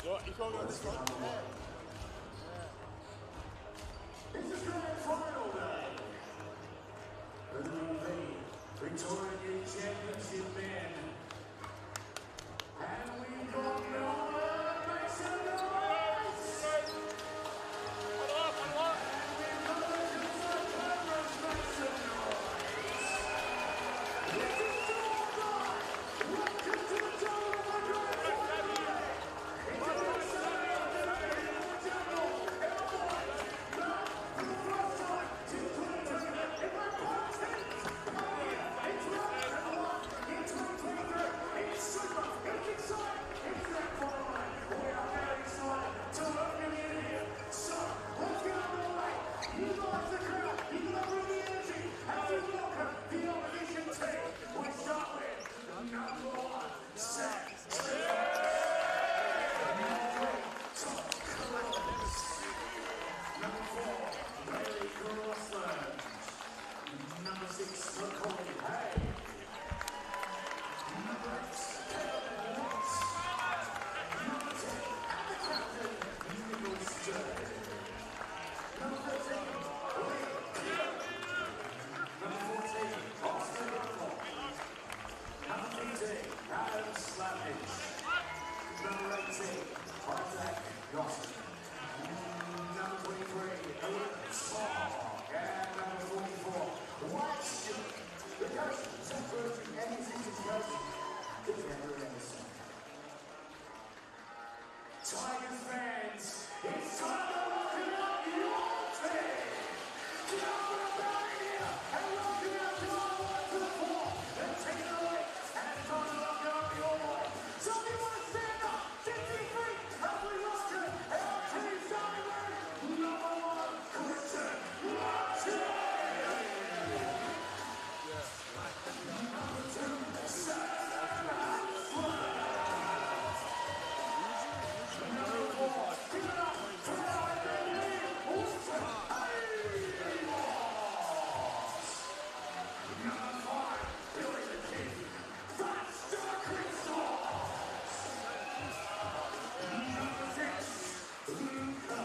What? You can't go this one? Yeah. It's a grand final day. The Victorian Championship men. And we've got Melbourne, make some noise! And we've got the Kilsyth Pirates, make some noise! This is your night! Welcome to the dawn of the grand final day! It's a exciting afternoon in the jungle! Our boys, now, for the first time since 2020, in my politics! It's round and one in 2023! It's super! It's exciting! It's grand final day! We are very excited to welcome you here! So, let's get underway! You guys, the crowd, you gotta bring the energy as you welcome the opposition team! We start with number one, Sam. Number 4, Bailey Crossland. Number 6, Macaulay Hay. Number 8, Caleb Watts. Number 10, and the captain, Nicholas Stern. Number 13, Lee Gill. Number 14, Austin Ruffle. Number 15, Adam Slavich. Number 18, Isaac Gossett. Number 23, Owen Small. And number 44, VYCM. The coach, St. Virgin, and his assistant coach, Andrew Anderson. Tigers fans, it's time to welcome out your team. Get on about it here and welcome out to our 1 to the 4. And take it away. And it's time to welcome out your boy. So if you want to stand up, get to your feet, as we welcome our team starting with number 1, Christian Martin. Number 2, Sam. Number 4, give it up for our baby, Austin Amos. Number 5, Billy the Kid, that's the Crystals. Number 6, Luca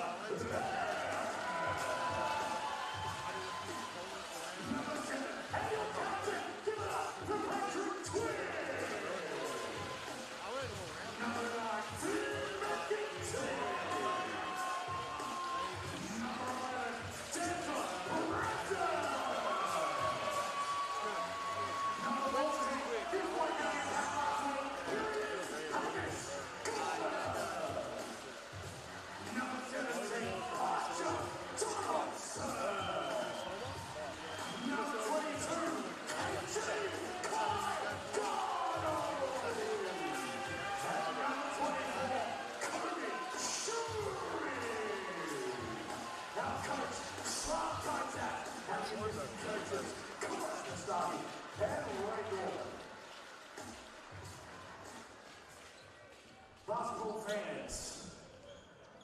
Number 7, and your captain, give it up for Patrick Twin. Number 9, Tim McGinty. Number 11, Denver Brandon. Number 14, this one going back last week, here he is, Hannes Gardner. Number 17, Archer Thomas. Number 22, KG and number 24, Cody Shuri. Our coach, Sharp Contact, and the assistant coaches, Chris Nastani and Roy Gordon. Basketball fans,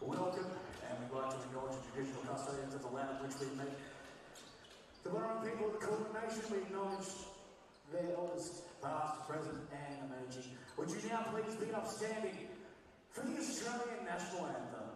welcome, and we'd like to acknowledge the traditional custodians of the land in which we meet. The Melbourne people of the Kulin Nation, we acknowledge their elders, past, present, and emerging. Would you now please be upstanding for the Australian National Anthem?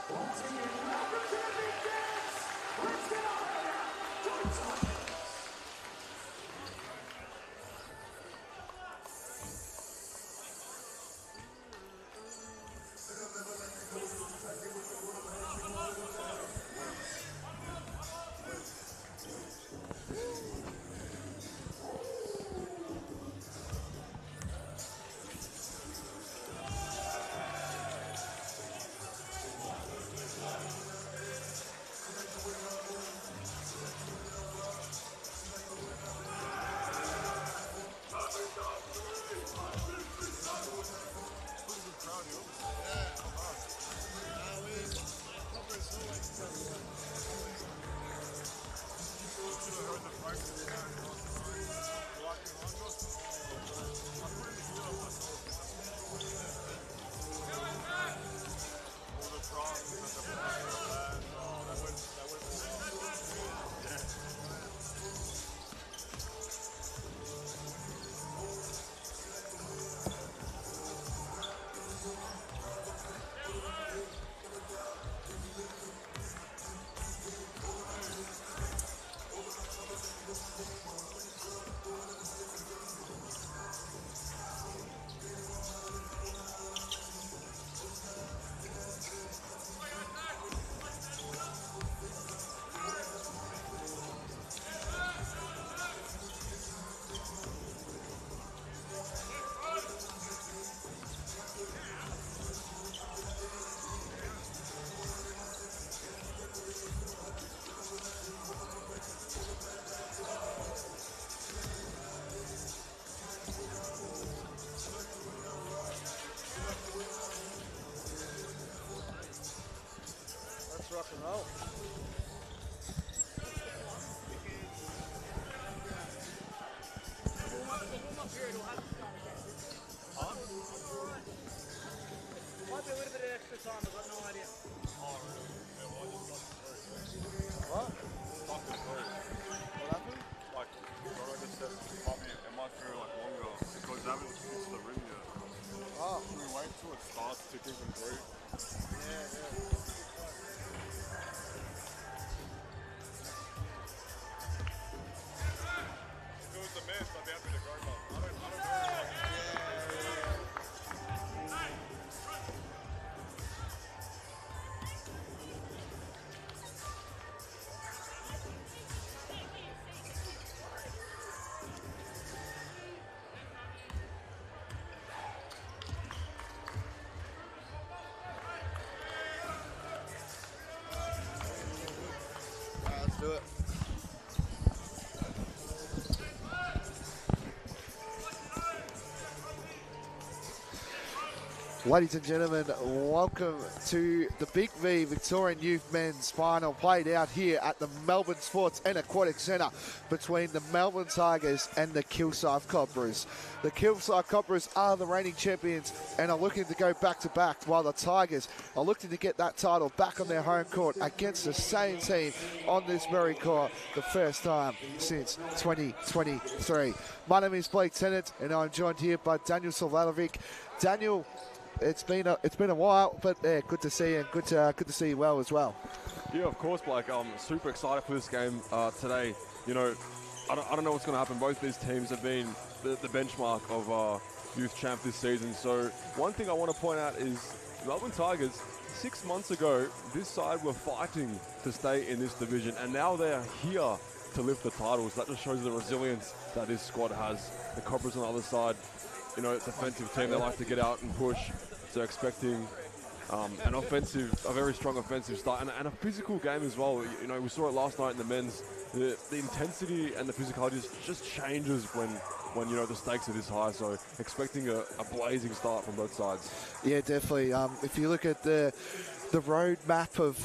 Once again, welcome to the big dance! Let's get on it now! Join us! rock and roll. Might be a little bit of extra time, I've got no idea. Oh, really? Yeah, well, I just got through. What? Stuck it through. What happened? Like, I just said, it might feel like longer because they haven't fixed the rim yet. Oh. Should we wait till it starts ticking from through? Yeah. If it was the men's, I'd be happy to go, but I don't know. Let's do it. Ladies and gentlemen, welcome to the Big V Victorian Youth Men's Final, played out here at the Melbourne Sports and Aquatic Centre between the Melbourne Tigers and the Kilsyth Cobras. The Kilsyth Cobras are the reigning champions and are looking to go back-to-back, while the Tigers are looking to get that title back on their home court against the same team on this very court, the first time since 2023. My name is Blake Tennant and I'm joined here by Daniel Silvanovic. Daniel, it's been a while, but yeah, good to see you, and good to see you well as well. Yeah, of course, Blake. I'm super excited for this game today. You know, I don't know what's going to happen. Both these teams have been the benchmark of youth champ this season. So one thing I want to point out is Melbourne Tigers, 6 months ago, this side were fighting to stay in this division, and now they're here to lift the titles. That just shows the resilience that this squad has. The Cobras on the other side, you know, defensive team, they like to get out and push. So expecting a very strong offensive start and a physical game as well. You know, we saw it last night in the men's. The intensity and the physicality just changes when you know the stakes are this high. So expecting a blazing start from both sides. Yeah, definitely. If you look at the road map of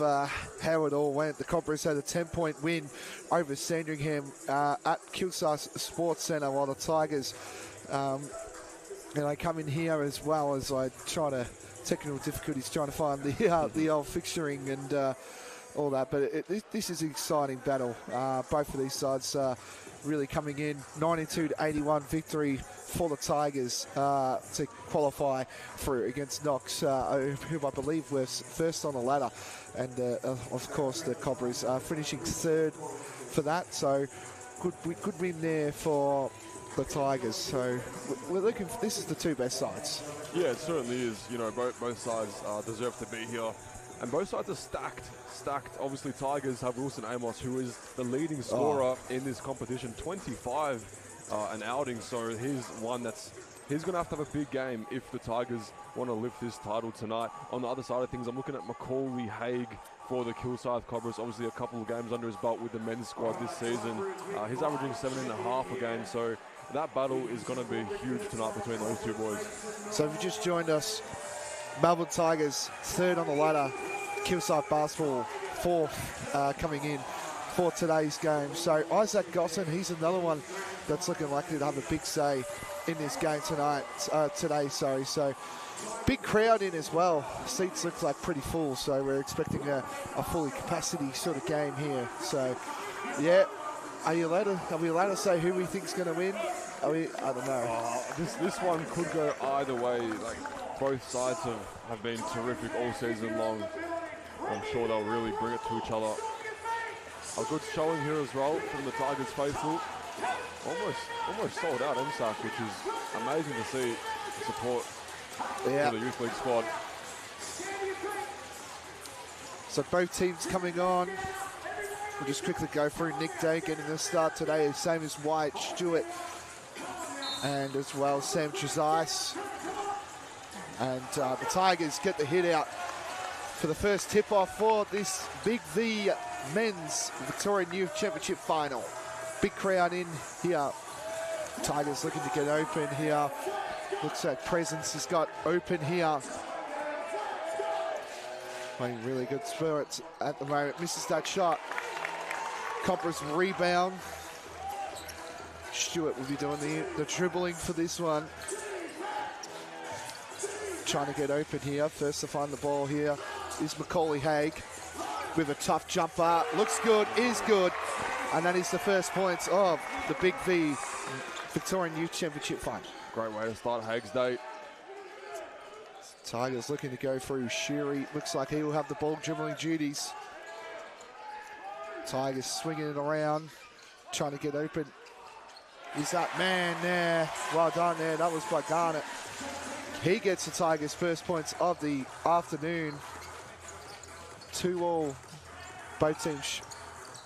how it all went, the Cobras had a 10-point win over Sandringham at Kilsyth Sports Centre, while the Tigers and I come in here as well as I try to technical difficulties trying to find the old fixturing and all that. But this is an exciting battle. Both of these sides really coming in 92-81 victory for the Tigers to qualify for against Knox, who I believe was first on the ladder, and of course the Cobras finishing third for that. So good win there for the Tigers. So we're looking for, this is the two best sides. Yeah, it certainly is. You know, both sides deserve to be here, and both sides are stacked. Obviously, Tigers have Wilson Amos, who is the leading scorer in this competition, 25 an outing. So he's one he's going to have a big game if the Tigers want to lift this title tonight. On the other side of things, I'm looking at Macaulay Haig for the Kilsyth Cobras. Obviously, a couple of games under his belt with the men's squad this season. He's averaging 7.5 a game. So that battle is going to be huge tonight between those two boys. So if you just joined us, Melbourne Tigers third on the ladder, Kilsyth Basketball fourth coming in for today's game. So Isaac Gosson, he's another one that's looking likely to have a big say in this game today. So big crowd in as well. Seats look like pretty full, so we're expecting a fully capacity sort of game here. So yeah. Are we allowed to say who we think's going to win? I don't know. This one could go either way. Like, both sides have been terrific all season long. I'm sure they'll really bring it to each other. A good showing here as well from the Tigers faithful. Almost sold out MSAC, which is amazing to see the support for the Youth League squad. So both teams coming on. We'll just quickly go through Nick Day getting the start today, same as Wyatt Stewart and as well Sam Trezise. And the Tigers get the hit out for the first tip-off for this Big V Men's Victorian Youth Championship Final. Big crowd in here. Tigers looking to get open here. Looks like Presence has got open here. Playing really good spirits at the moment. Misses that shot. Cobra's rebound. Stewart will be doing the dribbling for this one. Trying to get open here. First to find the ball here is Macaulay Haig with a tough jumper. Looks good, is good. And that is the first points of the Big V Victorian Youth Championship final. Great way to start Haig's day. Tigers looking to go through. Shuri looks like he will have the ball dribbling duties. Tigers swinging it around, trying to get open. Is that man there? Well done there. That was by Garnett. He gets the Tigers' first points of the afternoon. 2-all. Both teams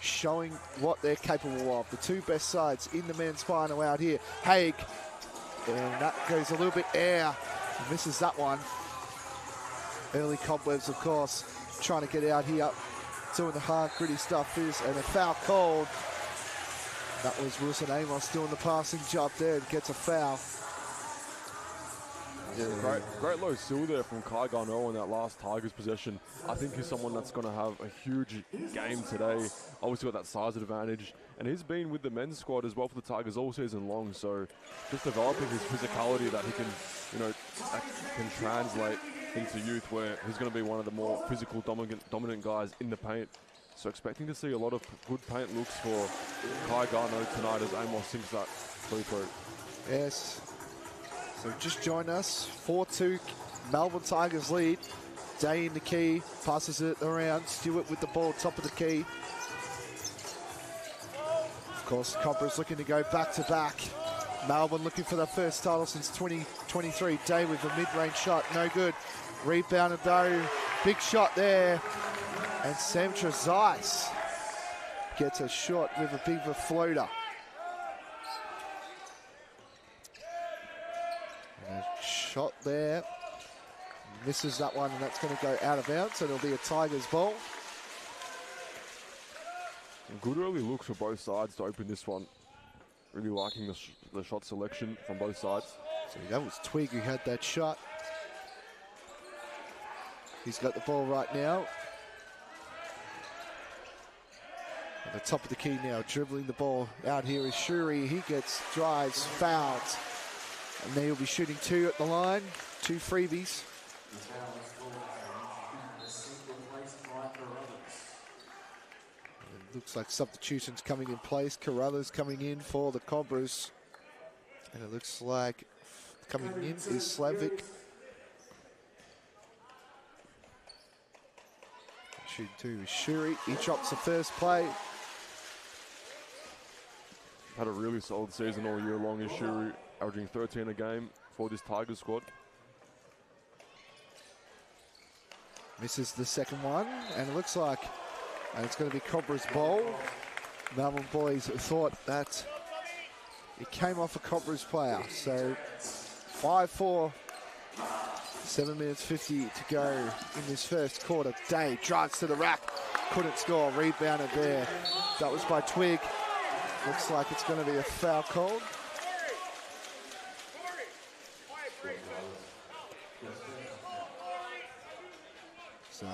showing what they're capable of. The two best sides in the men's final out here. Haig, and that goes a little bit air. Misses that one. Early cobwebs, of course, trying to get out here, doing the hard, gritty stuff. And a foul called. That was Wilson Amos doing the passing job there and gets a foul. Yeah, great low steal there from Kai Garneau in that last Tigers possession. I think he's someone that's going to have a huge game today. Obviously got that size advantage, and he's been with the men's squad as well for the Tigers all season long. So just developing his physicality that he can, that can translate into youth, where he's going to be one of the more physical dominant guys in the paint. So expecting to see a lot of good paint looks for Kai Garneau tonight as Amos sinks that free throw. Yes. So just join us. 4-2 Melbourne Tigers lead. Day in the key. Passes it around. Stewart with the ball top of the key. Of course, Cobras looking to go back to back. Melbourne looking for their first title since 2023. Day with a mid-range shot. No good. Rebounded though. Big shot there. And Samtra Zeiss gets a shot with a big floater. And a shot there. Misses that one, and that's going to go out of bounds, so it'll be a Tigers ball. Good early looks for both sides to open this one. Really liking the shot selection from both sides. So that was Twig who had that shot. He's got the ball right now. At the top of the key now, dribbling the ball out here is Shuri. He gets drives, fouls. And they will be shooting 2 at the line, 2 freebies. It looks like substitutions coming in place. Carruthers coming in for the Cobras. And it looks like coming in is Slavic. Shooting 2 is Shuri. He drops the first play. Had a really solid season all year long, is Shuri, averaging 13 a game for this Tigers squad. Misses the second one, and it looks like it's going to be Cobra's ball. Melbourne boys thought that it came off a Cobra's player. So 5-4, 7 minutes 50 to go in this first quarter. Day drives to the rack, couldn't score, rebounded there. That was by Twig. Looks like it's going to be a foul called. So,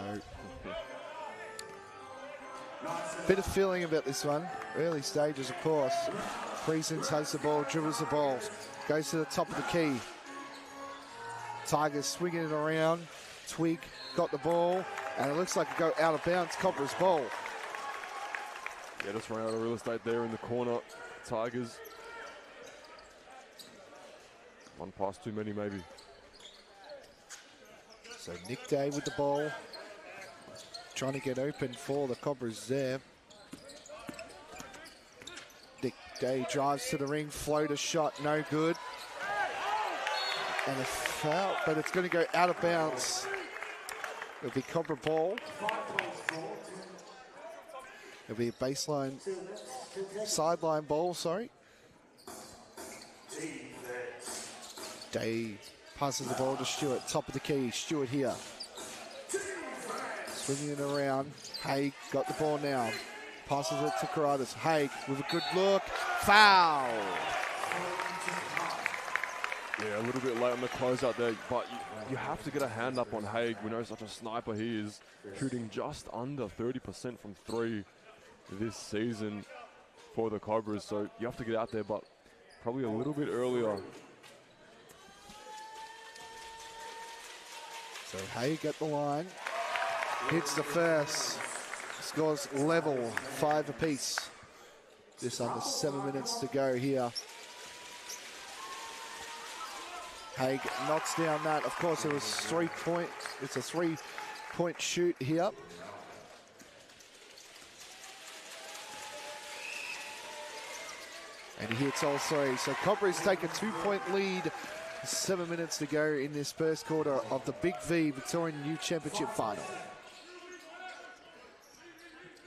bit of feeling about this one. Early stages, of course. Presence has the ball, dribbles the ball, goes to the top of the key. Tigers swinging it around. Twig got the ball, and it looks like it go out of bounds. Cobra's ball. Yeah, just ran out of real estate there in the corner. Tigers. One pass too many, maybe. So Nick Day with the ball. Trying to get open for the Cobras there. Nick Day drives to the ring, floater shot, no good. And a foul, but it's going to go out of bounds. It'll be Cobra ball. It'll be a baseline, sideline ball, sorry. Day passes the ball to Stewart, top of the key, Stewart here. Swinging it around, Haig got the ball now. Passes it to Carruthers, Haig with a good look, foul! Yeah, a little bit late on the closeout there, but you have to get a hand up on Haig. We know such a sniper he is, shooting just under 30% from 3 this season for the Cobras. So you have to get out there, but probably a little bit earlier. So Haig at the line, hits the first, scores level, 5 apiece. Just under 7 minutes to go here. Haig knocks down that. Of course, it was 3 point. It's a 3-point shoot here. And he hits all 3. So Cobras take a 2-point lead. 7 minutes to go in this first quarter of the Big V Victorian Youth Championship final.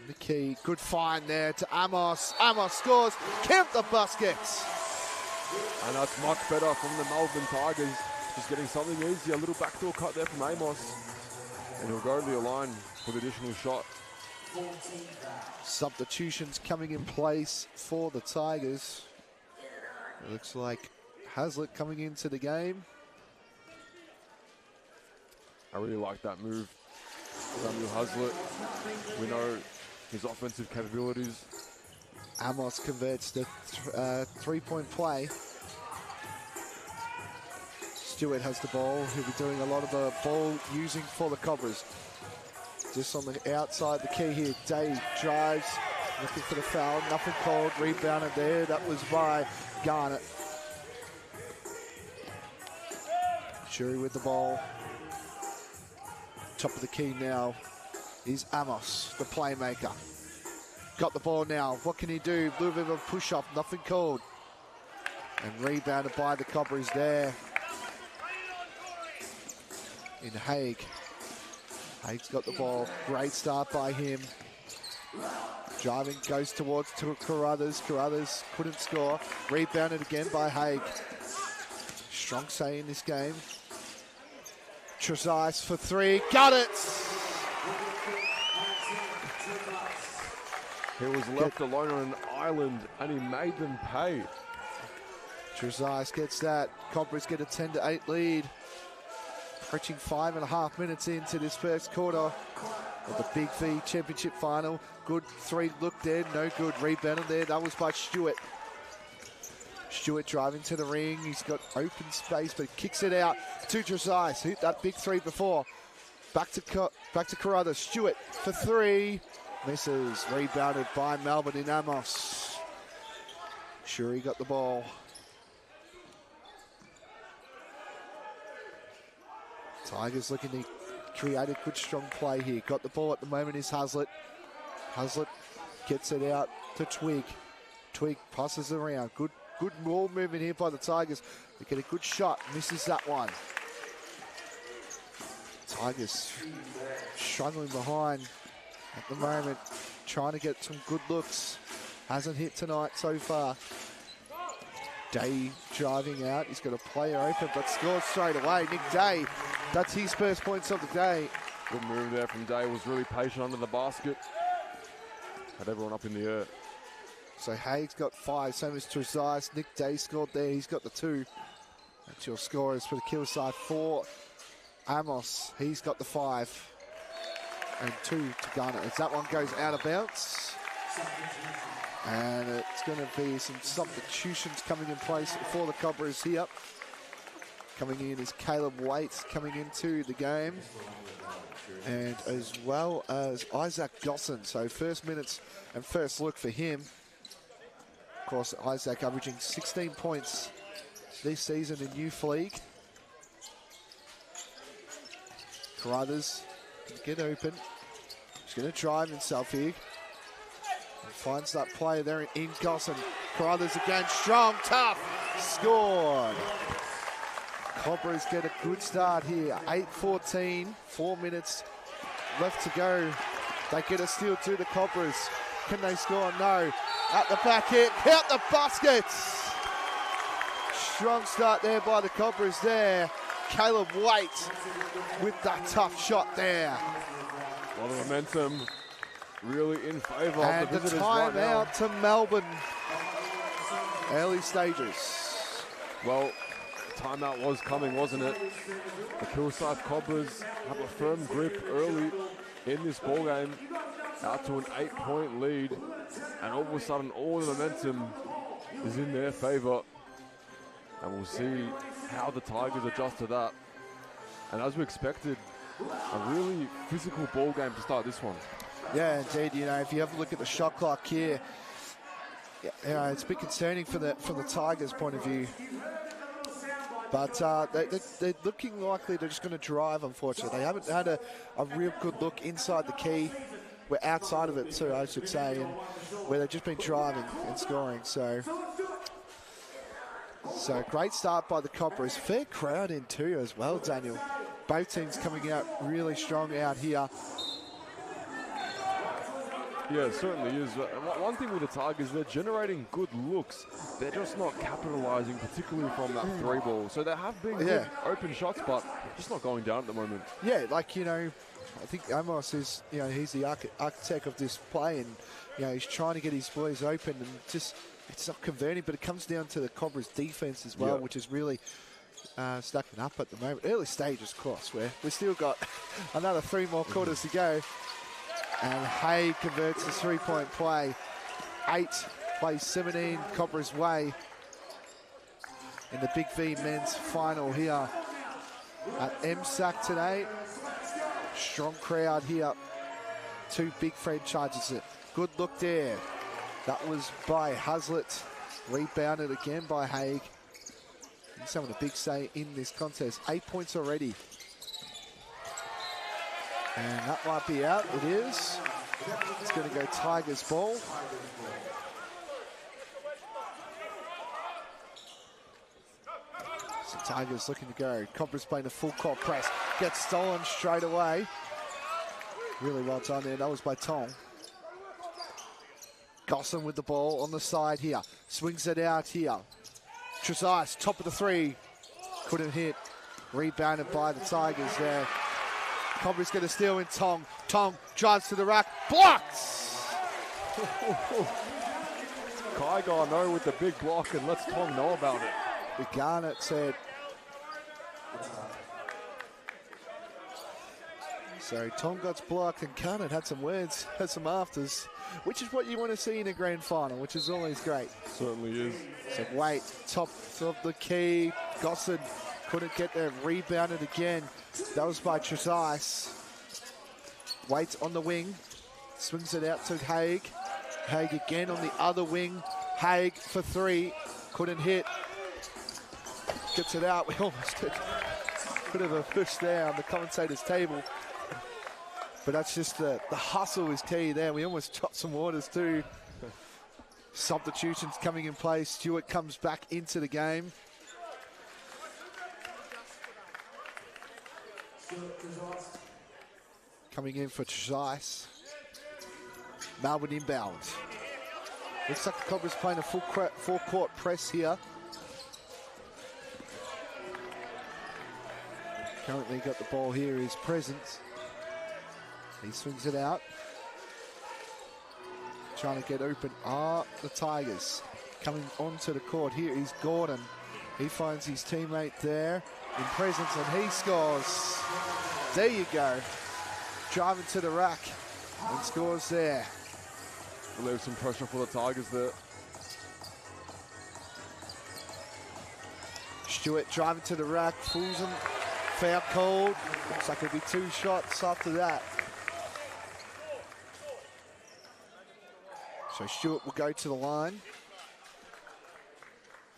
McKee, good find there to Amos. Amos scores. Count the baskets. And that's much better from the Melbourne Tigers. Just getting something easy. A little backdoor cut there from Amos. And he'll go to the line for the additional shot. Substitutions coming in place for the Tigers. It looks like Hazlitt coming into the game. I really like that move. Samuel Hazlitt. We know his offensive capabilities. Amos converts the 3-point play. Stewart has the ball. He'll be doing a lot of the ball using for the Cobras. Just on the outside, the key here. Day drives, looking for the foul. Nothing called. Rebounded there. That was by Garnett. Shuri with the ball. Top of the key now is Amos, the playmaker. Got the ball now. What can he do? Blue bit of a push-up. Nothing called. And rebounded by the Cobras there. In Haig. Haig's got the ball. Great start by him. Driving, goes towards to Carruthers. Carruthers couldn't score. Rebounded again by Haig. Strong say in this game. Trezise for 3. Got it! He was left alone on an island and he made them pay. Trezise gets that. Cobras get a 10-8 lead. Approaching 5.5 minutes into this first quarter of the Big V Championship final. Good 3 look there, no good. Rebounded there, that was by Stewart. Stewart driving to the ring. He's got open space, but kicks it out to Trezise. Hit that big 3 before. Back to Carruthers. Stewart for 3. Misses. Rebounded by Melbourne in Amos. Shuri got the ball. Tigers looking to create a good, strong play here. Got the ball at the moment is Hazlitt. Hazlitt gets it out to Twig. Twig passes around. Good ball movement here by the Tigers. They get a good shot. Misses that one. Tigers struggling behind at the moment. Trying to get some good looks. Hasn't hit tonight so far. Day driving out. He's got a player open, but scores straight away. Nick Day. That's his first points of the day. Good move there from Day. Was really patient under the basket. Had everyone up in the air. So Haig's got 5, same as Trezise. Nick Day scored there. He's got the 2. That's your scorers for the Kilsyth. 4. Amos. He's got the 5. And 2 to Garnett. As that one goes out of bounds. And it's going to be some substitutions coming in place for the Cobras here. Coming in is Caleb Waits coming into the game. And as well as Isaac Gosson. So first minutes and first look for him. Of course, Isaac averaging 16 points this season in Youth League. Carruthers can get open. He's going to drive himself here. And finds that player there in Gosson. Carruthers again, strong, tough, scored. Cobras get a good start here. 8-14, 4 minutes left to go. They get a steal to the Cobras. Can they score? No. At the back hit, count the baskets. Strong start there by the Cobras there. Caleb Waite with that tough shot there. A lot of momentum really in favour and of the visitors timeout right now. to Melbourne. Early stages. Well, timeout was coming, wasn't it? The Kilsyth Cobblers have a firm grip early in this ball game, out to an 8-point lead, and all of a sudden all the momentum is in their favour. And we'll see how the Tigers adjust to that. And as we expected, a really physical ball game to start this one. Yeah, indeed. You know, if you have a look at the shot clock here, you know, it's a bit concerning from the Tigers' point of view. But they're looking likely they're just going to drive, unfortunately. They haven't had a real good look inside the key. We're outside of it too, I should say, and where they've just been driving and scoring. So great start by the Cobras. Fair crowd in too as well, Daniel. Both teams coming out really strong out here. Yeah, it certainly is. One thing with the Tigers, they're generating good looks. They're just not capitalising, particularly from that three ball. So there have been good open shots, but just not going down at the moment. Yeah, like, you know, I think Amos is, you know, he's the architect of this play, and, you know, he's trying to get his boys open, and just it's not converting, but it comes down to the Cobras' defence as well, which is really stacking up at the moment. Early stages, of course, where we've still got another 3 more quarters to go. And Hay converts the 3-point play. 8 plays 17 Cobras way in the Big V men's final here at MSAC today. Strong crowd here. 2 big franchises. Good look there. That was by Hazlitt. Rebounded again by Haig. He's having a big say in this contest. 8 points already. And that might be out. It is. It's going to go Tigers ball. So Tigers looking to go. Cobras playing a full court press. Gets stolen straight away. Really well done there. That was by Tong. Gosson with the ball on the side here. Swings it out here. Trezise, top of the 3. Couldn't hit. Rebounded by the Tigers there. Cobras going to steal in Tong. Tong drives to the rack. Blocks! Kygar know with the big block, and lets Tong know about it. The Garnet said. So Tong got blocked, and Garnet had some words, had some afters, which is what you want to see in a grand final, which is always great. Certainly is. So Wait, top of the key. Gosson couldn't get there, rebounded again. That was by Trezise. Waits on the wing, swings it out to Haig. Haig again on the other wing. Haig for 3, couldn't hit. Gets it out. We almost did a bit of a push there on the commentator's table. But that's just the hustle is key there. We almost dropped some waters too. Substitutions coming in place. Stewart comes back into the game. Coming in for Trezise. Melbourne inbound. Looks like the Cobras playing a full court press here. Currently got the ball here, his presence. He swings it out. Trying to get open are the Tigers. Coming onto the court here is Gordon. He finds his teammate there in presence and he scores. There you go. Driving to the rack and scores there. Leave some pressure for the Tigers there. Stewart driving to the rack, fools him. Foul called. Looks like it'll be 2 shots after that. So Stewart will go to the line.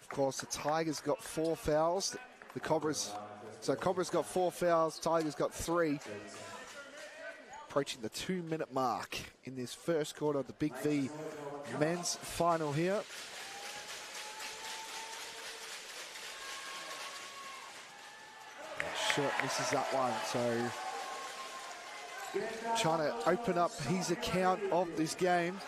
Of course, the Tigers got 4 fouls. The Cobras got 4 fouls. Tigers got 3. Approaching the 2-minute mark in this first quarter of the Big V men's final here. Short misses that one, so trying to open up his account of this game.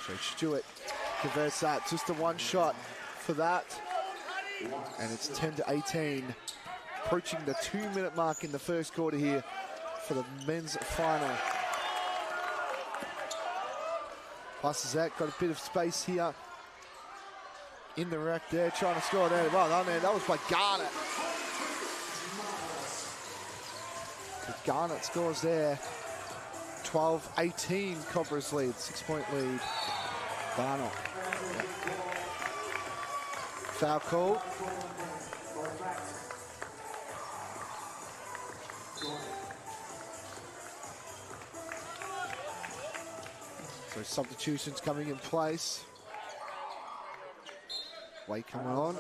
So Stewart converts that, just the 1 shot for that. And it's 10-18. Approaching the 2-minute mark in the first quarter here for the men's final. Passes out, got a bit of space here in the rack there, trying to score there. Well done there. That was by Garnett. But Garnett scores there. 12-18 Cobras lead, 6-point lead. Barnett. Yep. Foul call. So substitutions coming in place. Weight coming on.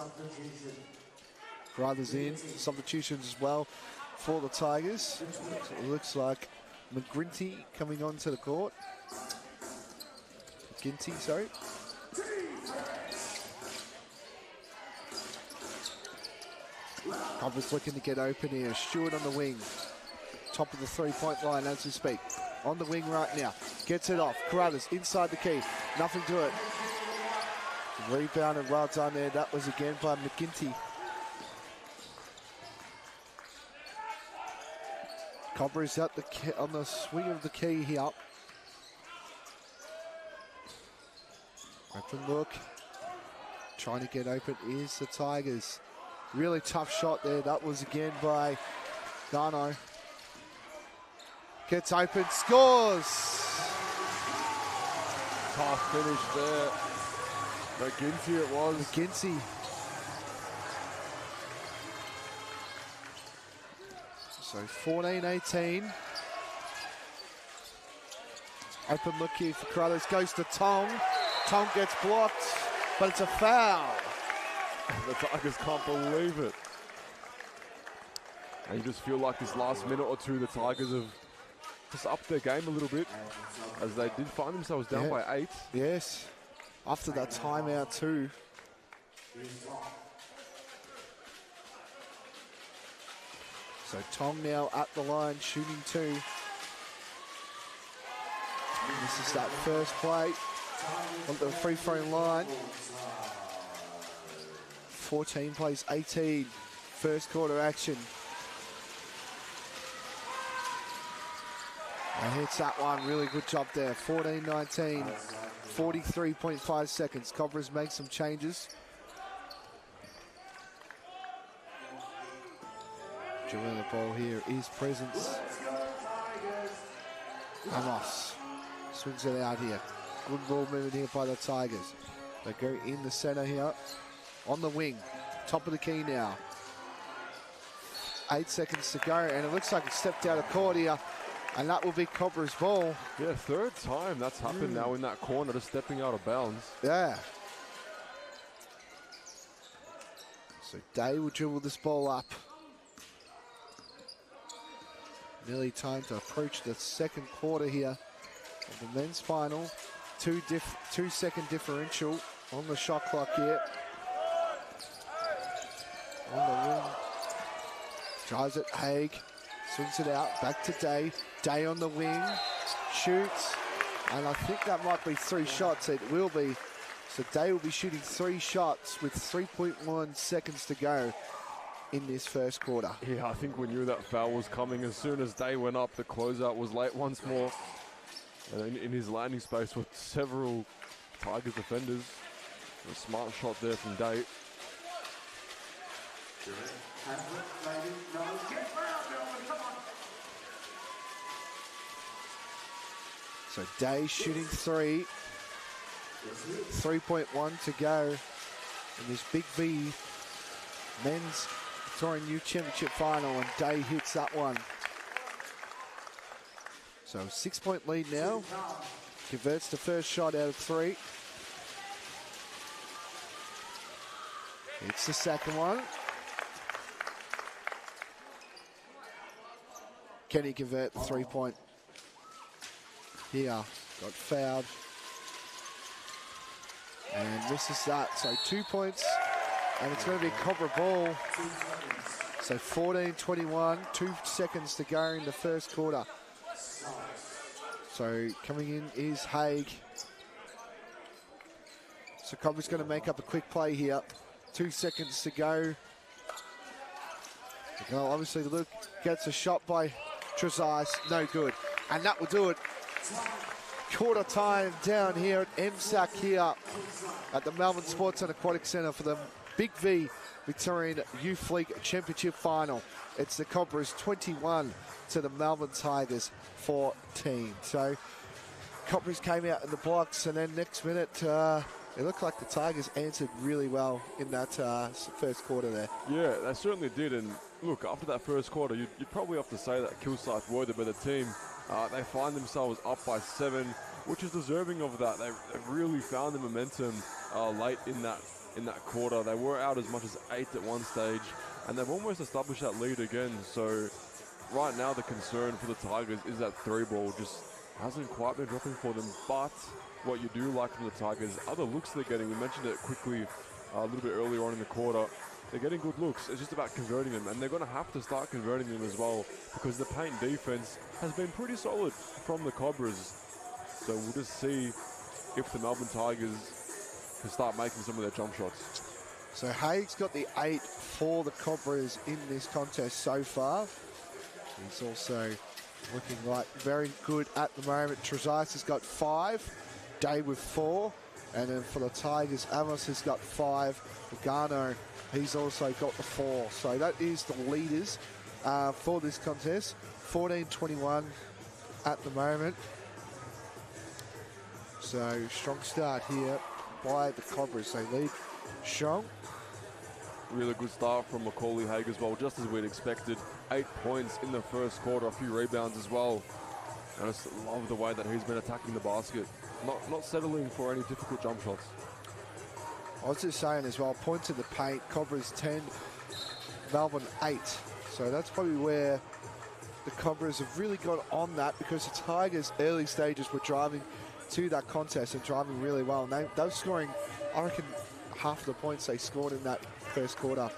Brothers in. Substitutions as well for the Tigers. So it looks like McGinty coming onto the court. McGinty, sorry. Cobras looking to get open here. Stewart on the wing. Top of the three-point line as we speak. On the wing right now. Gets it off. Carruthers inside the key. Nothing to it. Rebound and well done there. That was again by McGinty. Cobras at the on the swing of the key here. Open look. Trying to get open is the Tigers. Really tough shot there. That was again by Garno. Gets open, scores! Tough finish there. McGinty it was. McGinty. So 14-18. Open look here for Carruthers. Goes to Tong. Tong gets blocked, but it's a foul. The Tigers can't believe it. And you just feel like this last minute or two, the Tigers have just upped their game a little bit, as they did find themselves down by 8. Yes. After that timeout too. So Tong now at the line, shooting 2. This is that first play on the free throw line. 14 plays 18. First quarter action. And hits that one. Really good job there. 14-19. 43.5 seconds. Cobras make some changes. Drawing the ball here is Presence. Amos swings it out here. Good ball movement here by the Tigers. They go in the center here. On the wing. Top of the key now. 8 seconds to go. And it looks like it stepped out of court here. And that will be Cobra's ball. Yeah, third time that's happened now in that corner, just stepping out of bounds. Yeah. So Day will dribble this ball up. Nearly time to approach the second quarter here of the men's final. 2 second differential on the shot clock here. On the wing. Drives it, Haig. Swings it out, back to Day. Day on the wing, shoots, and I think that might be 3 shots. It will be. So Day will be shooting 3 shots with 3.1 seconds to go in this first quarter. Yeah, I think we knew that foul was coming. As soon as Day went up, the closeout was late once more. And in his landing space with several Tigers defenders. A smart shot there from Day. So Day shooting 3. 3.1 to go in this Big V men's Victorian Youth Championship final, and Day hits that one. So 6-point lead now. Converts the first shot out of 3. It's the second one. Can he convert the 3-point? Here, got fouled. And misses that, so 2 points. And it's going to be Cobra ball. So 14-21, 2 seconds to go in the first quarter. So coming in is Haig. So Cobra's going to make up a quick play here. 2 seconds to go. Well, obviously Luke gets a shot by Trezise, no good. And that will do it quarter time down here at MSAC here at the Melbourne Sports and Aquatic Centre for the Big V Victorian Youth League Championship Final. It's the Cobras 21 to the Melbourne Tigers 14. So Cobras came out in the blocks, and then next minute it looked like the Tigers answered really well in that first quarter there. Yeah, they certainly did. And look, after that first quarter, you'd probably have to say that Kilsyth were the better team. They find themselves up by 7, which is deserving of that. They've really found the momentum late in that quarter. They were out as much as 8 at one stage, and they've almost established that lead again. So right now the concern for the Tigers is that 3-ball just hasn't quite been dropping for them. But what you do like from the Tigers are the looks they're getting. We mentioned it quickly a little bit earlier on in the quarter. They're getting good looks. It's just about converting them, and they're going to have to start converting them as well, because the paint defense has been pretty solid from the Cobras. So we'll just see if the Melbourne Tigers can start making some of their jump shots. So Haig's got the 8 for the Cobras in this contest so far. He's also looking like very good at the moment. Trezise has got 5, Day with 4, and then for the Tigers, Amos has got 5. Garno, he's also got the 4. So that is the leaders for this contest. 14-21 at the moment. So strong start here by the Cobras. They lead strong. Really good start from Macaulay Haig as well, just as we'd expected. 8 points in the first quarter, a few rebounds as well. I just love the way that he's been attacking the basket. Not settling for any difficult jump shots. I was just saying as well, points in the paint, Cobras 10, Melbourne 8. So that's probably where the Cobras have really got on that, because the Tigers early stages were driving to that contest and driving really well. And they were scoring, I reckon, half of the points they scored in that first quarter.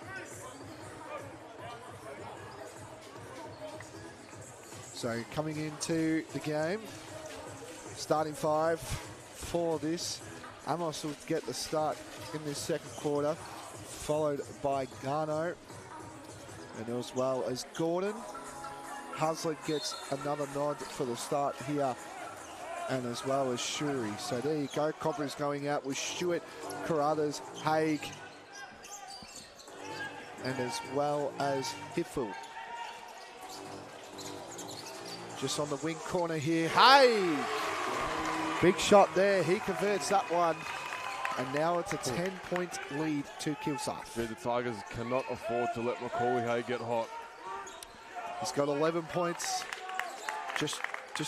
So coming into the game, starting 5 for this. Amos will get the start in this second quarter, followed by Garno, and as well as Gordon. Hazlitt gets another nod for the start here, and as well as Shuri. So there you go, Cobras going out with Stewart, Carruthers, Haig, and as well as Hiffel. Just on the wing corner here, Haig! Big shot there, he converts that one. And now it's a 10-point lead to Kilsyth. Yeah, the Tigers cannot afford to let Macaulay Haig get hot. He's got 11 points. Just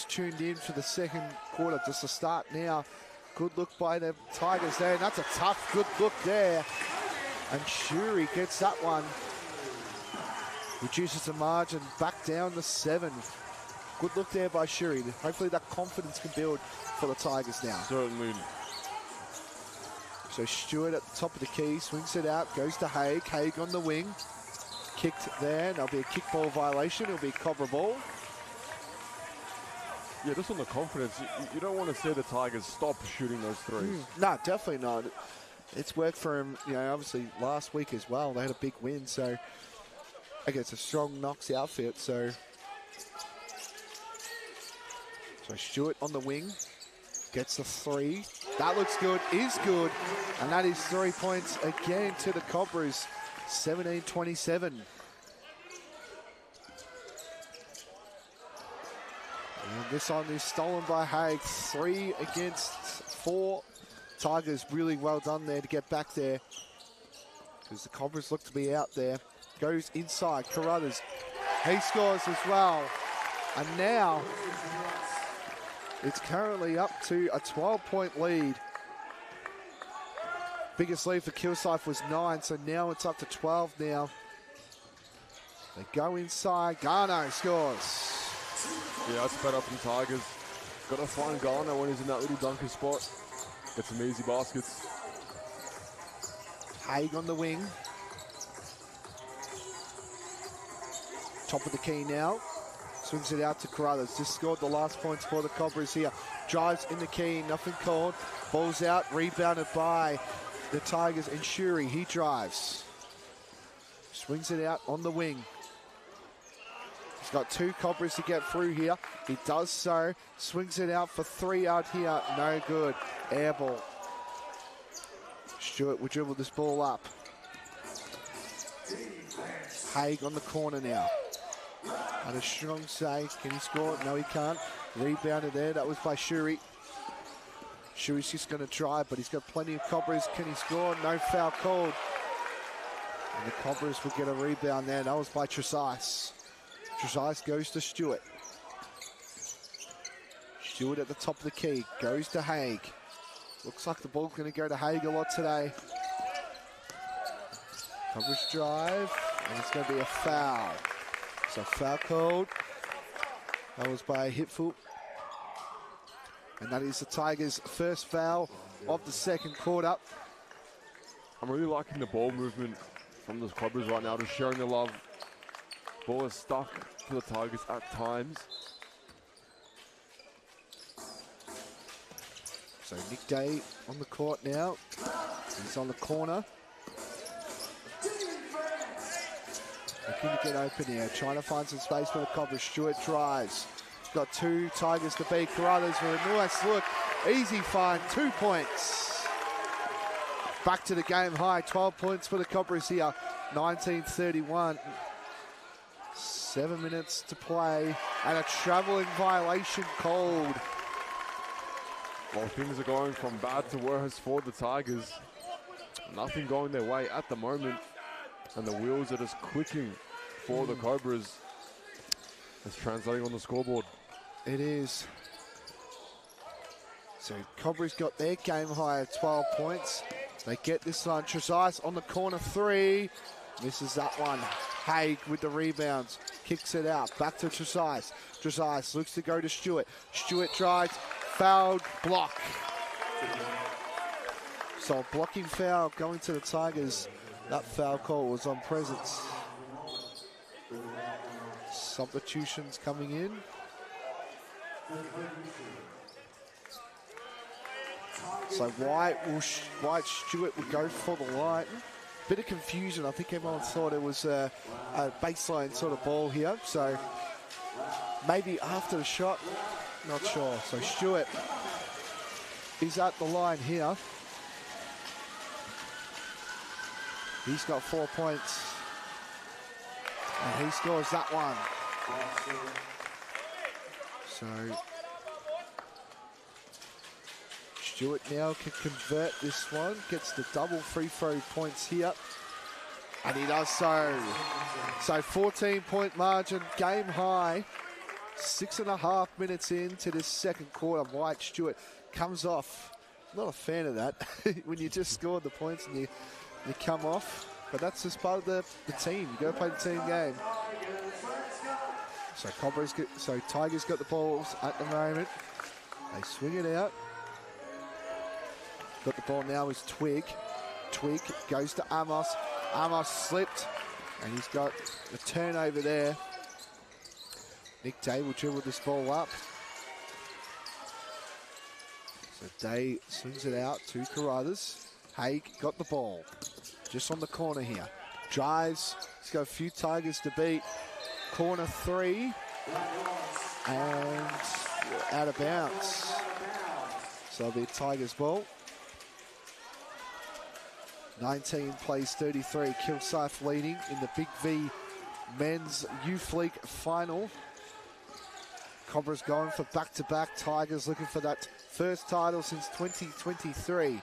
tuned in for the second quarter, just to start now. Good look by the Tigers there, and that's a tough, good look there. And Shuri gets that one. Reduces the margin back down to 7. Good look there by Shuri. Hopefully that confidence can build for the Tigers now. Certainly. So Stewart at the top of the key, swings it out, goes to Haig. Haig on the wing. Kicked there, there'll be a kickball violation. It'll be Cobra ball. Yeah, just on the confidence, you don't want to see the Tigers stop shooting those threes. No, definitely not. It's worked for him, you know, obviously last week as well. They had a big win, so against a strong Knox outfit. So Stewart on the wing, gets the 3. That looks good, is good. And that is 3 points again to the Cobras, 17-27. And this one is stolen by Haig, 3 against 4. Tigers really well done there to get back there, because the Cobras look to be out there. Goes inside, Carruthers, he scores as well. And now it's currently up to a 12-point lead. Biggest lead for Kilsyth was 9, so now it's up to 12 now. They go inside, Garno scores. Yeah, that's better from Tigers. Got to find Garno when he's in that little dunker spot. Get some easy baskets. Haig on the wing. Top of the key now. Swings it out to Carruthers. Just scored the last points for the Cobras here. Drives in the key, nothing called. Ball's out, rebounded by the Tigers and Shuri. He drives. Swings it out on the wing. He's got 2 Cobras to get through here. He does so. Swings it out for 3 out here. No good. Air ball. Stewart will dribble this ball up. Haig on the corner now. And a strong save. Can he score? No, he can't. Rebounded there. That was by Shuri. Shuri's just going to try, but he's got plenty of Cobras. Can he score? No foul called. And the Cobras will get a rebound there. That was by Tresice. Tresice goes to Stewart. Stewart at the top of the key. Goes to Haig. Looks like the ball's going to go to Haig a lot today. Cobras drive. And it's going to be a foul. So foul called. That was by a hip foot. And that is the Tigers' first foul of the second quarter. I'm really liking the ball movement from the Cobras right now, just sharing the love. Ball is stuck for the Tigers at times. So Nick Day on the court now. He's on the corner. Looking to get open here, trying to find some space for the Cobras. Stewart drives. He's got 2 Tigers to beat. Carruthers with a nice look. Easy find, 2 points. Back to the game high, 12 points for the Cobras here. 19:31. 7 minutes to play, and a travelling violation called. Well, things are going from bad to worse for the Tigers. Nothing going their way at the moment, and the wheels are just clicking for the Cobras. It's translating on the scoreboard. It is. So Cobras got their game high at 12 points. They get this one. Tresice on the corner 3. Misses that one. Haig with the rebounds. Kicks it out. Back to Tresice. Tresice looks to go to Stewart. Stewart drives. Fouled. Block. So a blocking foul going to the Tigers. That foul call was on Presence. Substitutions coming in. So White Stewart would go for the line. Bit of confusion. I think everyone thought it was a baseline sort of ball here. So maybe after the shot, not sure. So Stewart is at the line here. He's got 4 points. And he scores that one. So Stewart now can convert this one. Gets the double free throw points here. And he does so. So 14-point margin, game high. 6.5 minutes into this second quarter. White Stewart comes off. Not a fan of that. When you just scored the points and you come off. But that's just part of the team. You got to play the team game. So Tigers got the balls at the moment. They swing it out. Got the ball now is Twig. Twig goes to Amos. Amos slipped. And he's got a turnover there. Nick Day will dribble this ball up. So Day swings it out to Carruthers. Haig got the ball. Just on the corner here. Drives. He's got a few Tigers to beat. Corner 3. And out of bounds. So it'll be a Tigers ball. 19 plays 33. Kilsyth leading in the Big V Men's Youth League final. Cobras going for back-to-back. Tigers looking for that first title since 2023.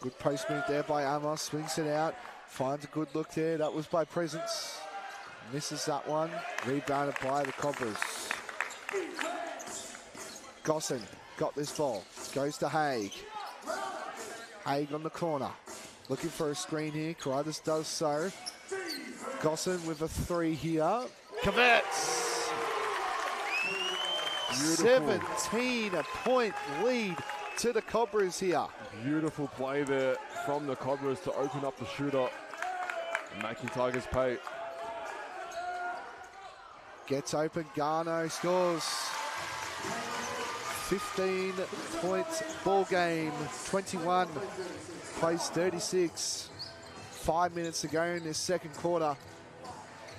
Good post move there by Amos. Swings it out. Finds a good look there. That was by Presence. Misses that one. Rebounded by the Cobras. Gosson got this ball. Goes to Haig. Haig on the corner. Looking for a screen here. Carruthers does so. Gosson with a 3 here. Converts! 17-point lead to the Cobras here. Beautiful play there from the Cobras to open up the shooter, making Tigers pay. Gets open, Garno scores. 15 points ball game. 21 plays 36. 5 minutes to go in this second quarter.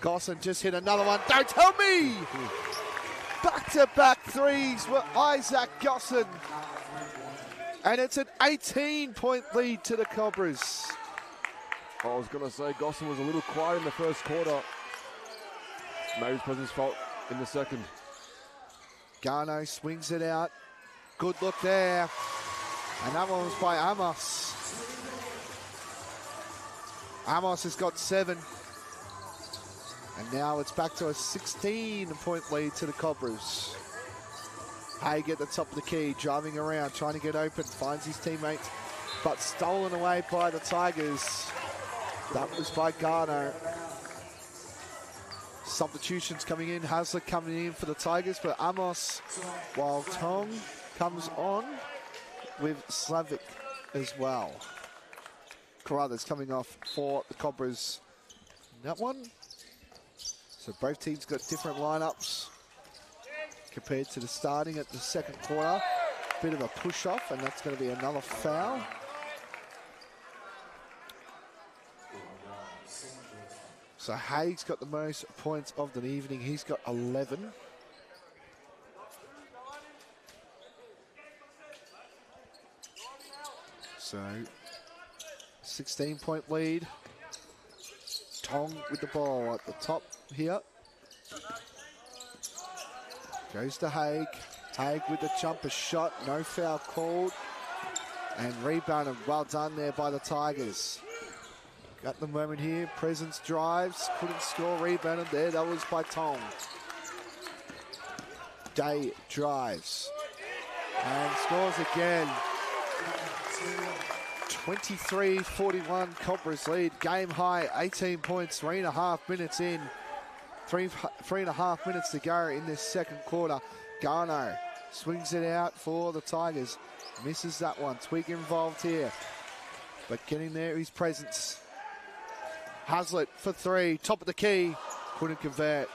Gosson just hit another one. Don't tell me! Back-to-back threes for Isaac Gosson. And it's an 18-point lead to the Cobras. I was going to say Gosson was a little quiet in the first quarter. Maybe his presence felt in the second. Garno swings it out. Good look there. And that one was by Amos. Amos has got 7. And now it's back to a 16-point lead to the Cobras. Haig at the top of the key, driving around, trying to get open, finds his teammates, but stolen away by the Tigers. That was by Garno. Substitutions coming in, Hazlitt coming in for the Tigers, but Amos, while Tong comes on with Slavic as well. Carruthers coming off for the Cobras. That one. So both teams got different lineups compared to the starting at the second quarter. Bit of a push off, and that's going to be another foul. So Haig's got the most points of the evening. He's got 11. So 16-point lead. Tong with the ball at the top here. Goes to Haig. Haig with the jumper shot. No foul called. And rebounded. Well done there by the Tigers. Got the moment here. Presence drives. Couldn't score. Rebounded there. That was by Tong. Day drives. And scores again. 23-41 Cobras lead. Game high. 18 points. 3.5 minutes in. 3.5 minutes to go in this second quarter. Garno swings it out for the Tigers. Misses that one. Twig involved here. But getting there, his presence. Hazlitt for 3. Top of the key. Couldn't convert.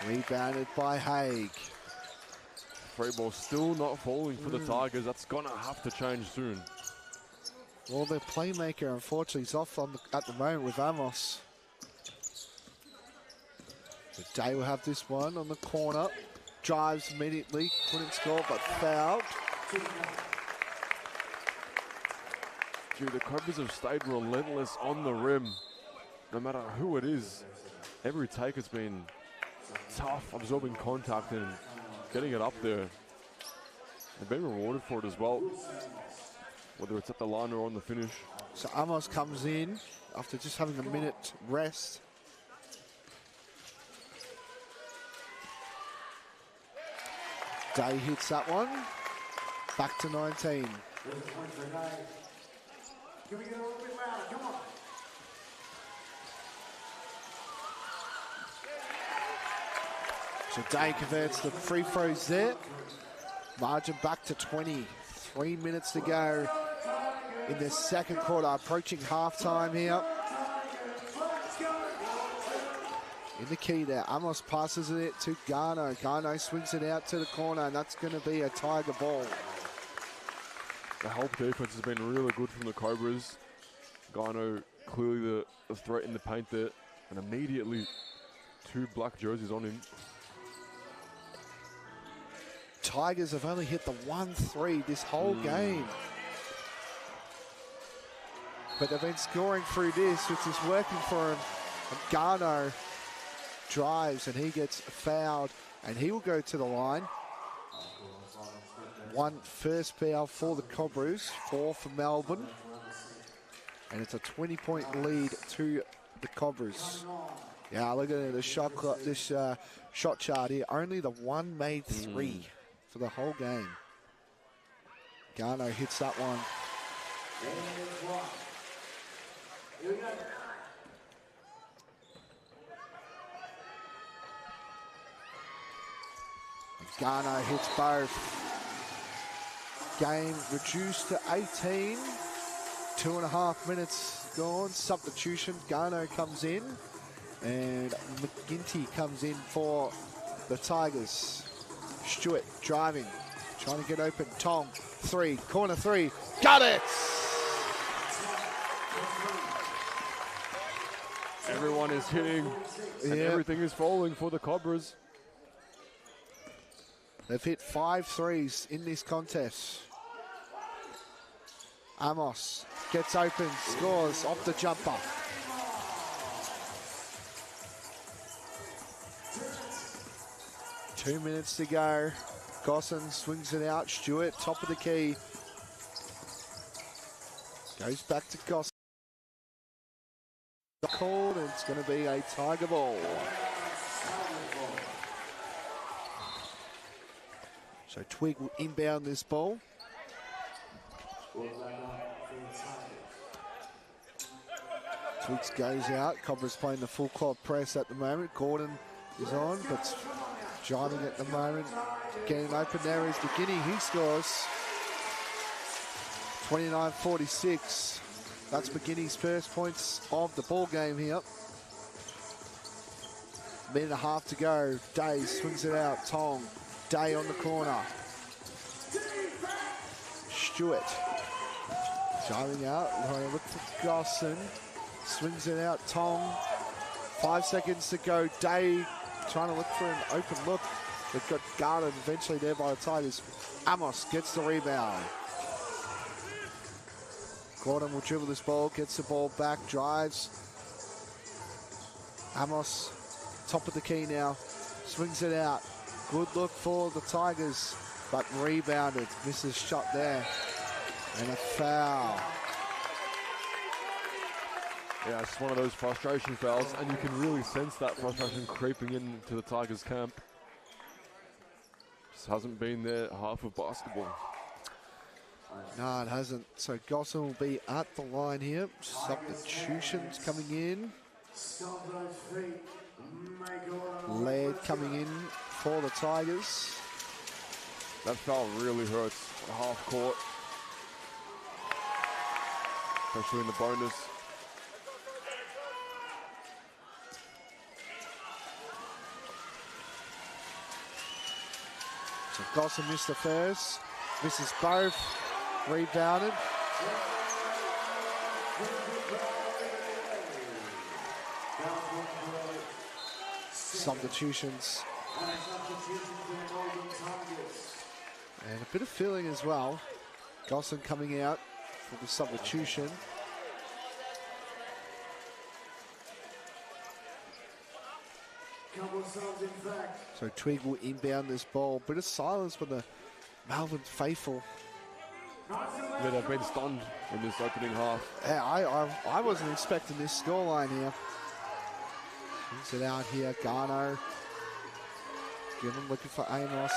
Rebounded by Haig. Free ball still not falling for the Tigers. That's going to have to change soon. Well, their playmaker, unfortunately, is off at the moment with Amos. So Day will have this one on the corner. Drives immediately. Couldn't score, but fouled. Dude, the Cobras have stayed relentless on the rim. No matter who it is, every take has been tough, absorbing contact and getting it up there. They've been rewarded for it as well, whether it's at the line or on the finish. So Amos comes in after just having a minute rest. Day hits that one. Back to 19. So Day converts the free throws there. Margin back to 20. 3 minutes to go in the second quarter. Approaching halftime here. In the key there, Amos passes it to Garno. Garno swings it out to the corner, and that's going to be a Tiger ball. The help defense has been really good from the Cobras. Garno clearly the threat in the paint there, and immediately 2 black jerseys on him. Tigers have only hit the 1-3 this whole game. But they've been scoring through this, which is working for him. And Garno drives and he gets fouled, and he will go to the line. 1 first foul for the Cobras, 4 for Melbourne. And it's a 20-point lead to the Cobras. Yeah, look at this shot chart here. Only the one made 3 for the whole game. Garno hits that one. Garno hits both. Game reduced to 18. 2.5 minutes gone. Substitution. Garno comes in. And McGinty comes in for the Tigers. Stewart driving. Trying to get open. Tong. 3. Corner 3. Got it! Everyone is hitting, and everything is falling for the Cobras. They've hit 5 threes in this contest. Amos gets open, scores off the jumper. Two minutes to go. Gosson swings it out. Stewart, top of the key. Goes back to Gosson. Called, and it's going to be a Tiger ball. So Twig will inbound this ball. Twigs goes out. Cobras playing the full court press at the moment. Gordon is on, but driving at the moment. Getting open there is McGinney. He scores. 29-46. That's McGinney's first points of the ball game here. Minute and a half to go. Day swings it out. Tong. Day on the corner. Stewart. Driving out. Look for Gosson. Swings it out. Tong. 5 seconds to go. Day trying to look for an open look. They've got guarded eventually there by the Tigers. Amos gets the rebound. Gordon will dribble this ball, gets the ball back, drives. Amos, top of the key now, swings it out. Good look for the Tigers, but rebounded. Misses shot there, and a foul. Yeah, it's one of those frustration fouls, and you can really sense that frustration creeping into the Tigers camp. Just hasn't been their half of basketball. No, it hasn't. So Gosson will be at the line here. Substitutions coming in. Laird coming in for the Tigers. That foul really hurts at half court, especially in the bonus. So Gosson missed the first, misses both. Rebounded. Substitutions. And a bit of feeling as well. Gosson coming out for the substitution. So Twig will inbound this ball. Bit of silence for the Melbourne faithful. Yeah, they've been stunned in this opening half. Yeah, I wasn't expecting this scoreline here. Brings it out here, Garno. Given looking for Amos.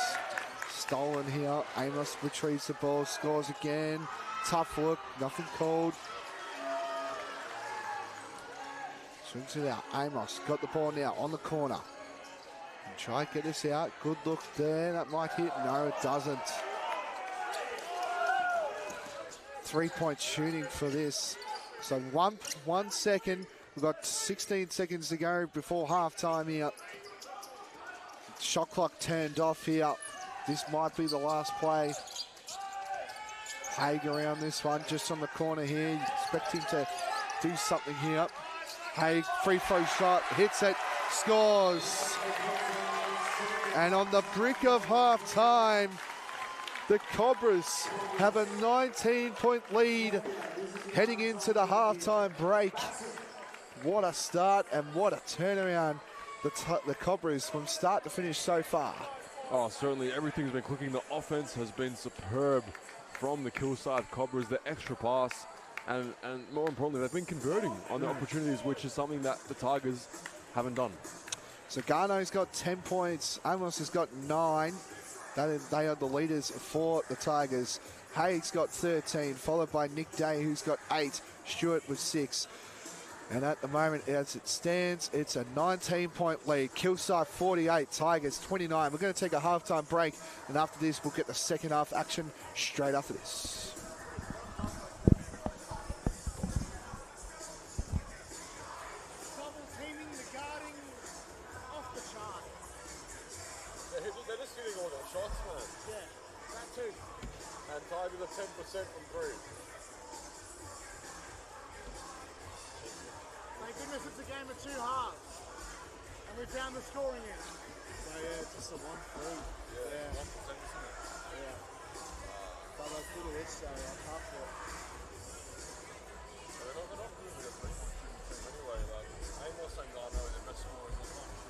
Stolen here. Amos retrieves the ball, scores again. Tough look, nothing called. Swings it out. Amos got the ball now on the corner. And try to get this out. Good look there. That might hit. No, it doesn't. 3-point shooting for this. So 1 second. We've got 16 seconds to go before halftime here. Shot clock turned off here. This might be the last play. Haig around this one, just on the corner here. You expect him to do something here. Haig, free throw shot, hits it, scores. And on the brink of halftime, the Cobras have a 19-point lead heading into the halftime break. What a start and what a turnaround the Cobras from start to finish so far. Oh, certainly everything's been clicking. The offense has been superb from the Kilsyth Cobras. The extra pass and more importantly, they've been converting on the opportunities, which is something that the Tigers haven't done. So Garno's got 10 points. Amos has got 9. They are the leaders for the Tigers. Haig's got 13, followed by Nick Day, who's got 8. Stewart with 6. And at the moment, as it stands, it's a 19-point lead. Kilsyth 48, Tigers 29. We're going to take a halftime break, and after this, we'll get the second half action straight after this. Double teaming the guarding off the chart. They're just hitting all their shots, man. Yeah, that too. And Tigers are 10% from 3. Thank goodness it's a game of two halves. And we found the scoring in. So yeah, just a 1-3. Yeah, 1%, isn't it? Yeah. But that's good at it, so I'm tough for it. They're not really a three-point shooting team anyway. Like, Amos and Garno are the best scorers in the league.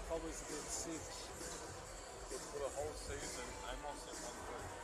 Probably a bit 6. For the whole season, Amos at 1-3.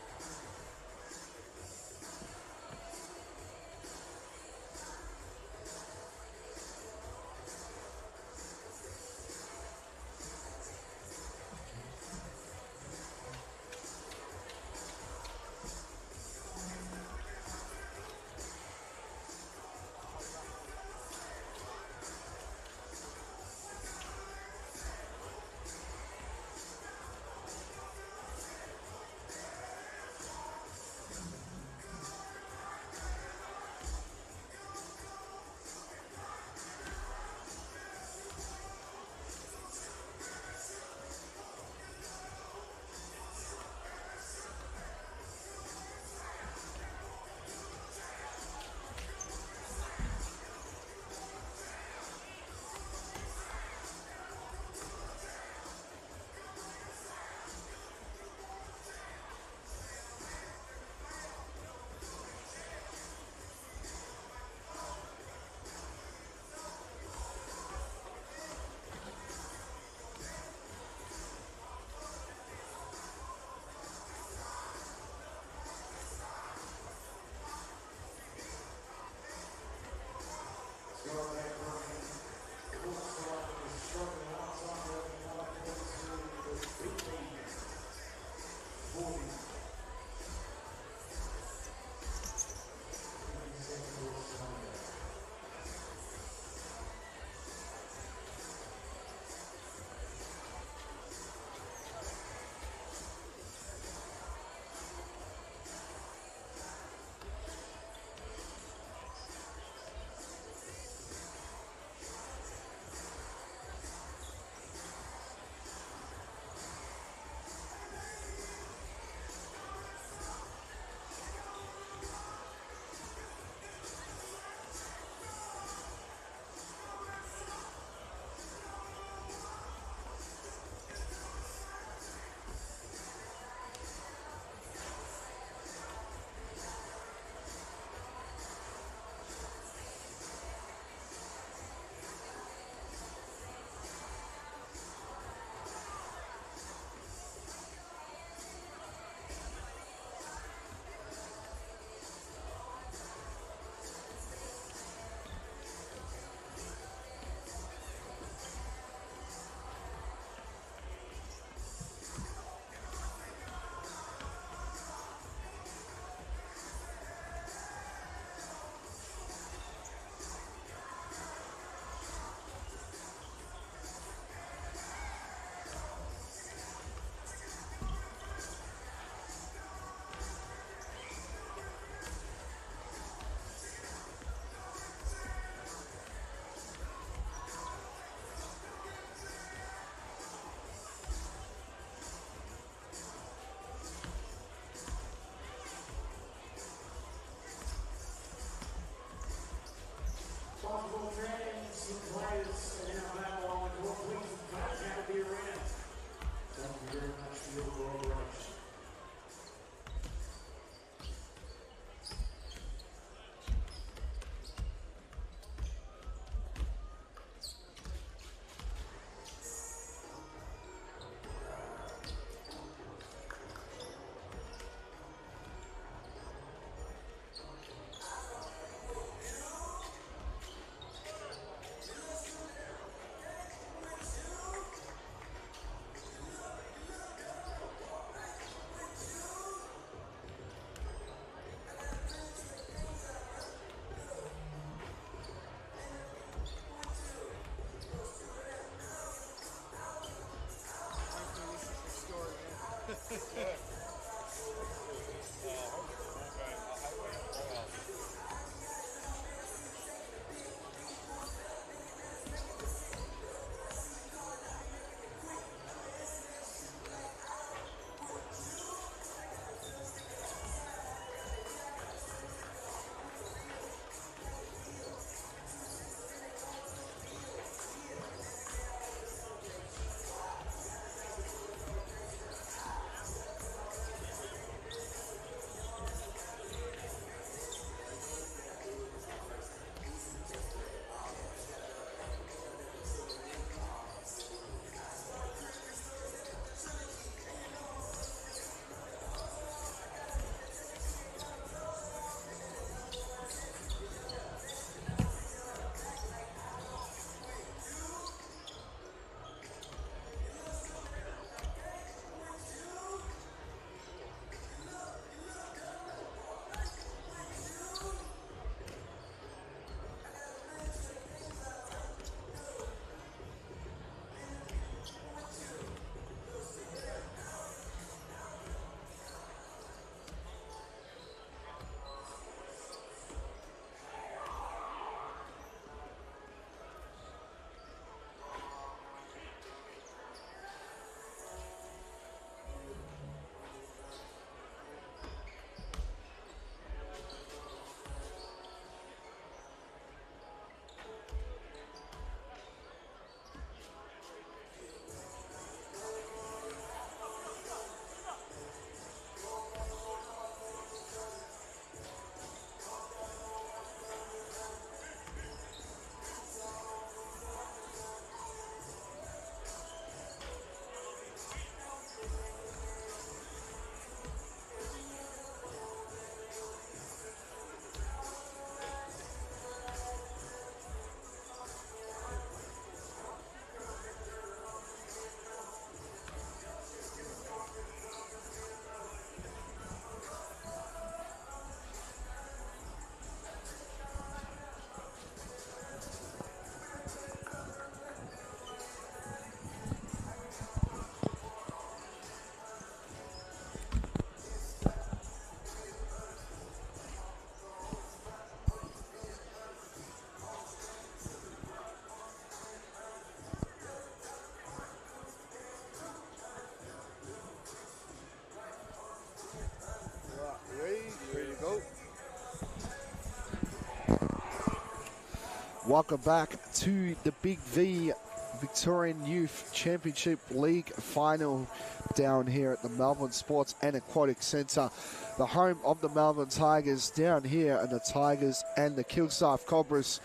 Welcome back to the Big V Victorian Youth Championship League final down here at the Melbourne Sports and Aquatic Centre. The home of the Melbourne Tigers down here, and the Tigers and the Kilsyth Cobras.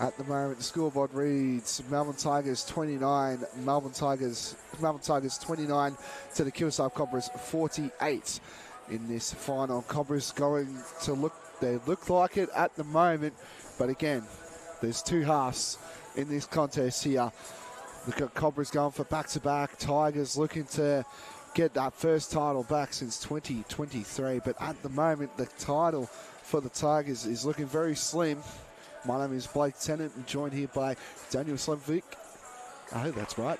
At the moment, the scoreboard reads Melbourne Tigers 29, Melbourne Tigers 29 to the Kilsyth Cobras 48 in this final. Cobras going to look like it at the moment, but again, there's two halves in this contest here. Look at Cobras going for back-to-back. Tigers looking to get that first title back since 2023. But at the moment, the title for the Tigers is looking very slim. My name is Blake Tennant, and joined here by Daniel Slemvik. I hope that's right.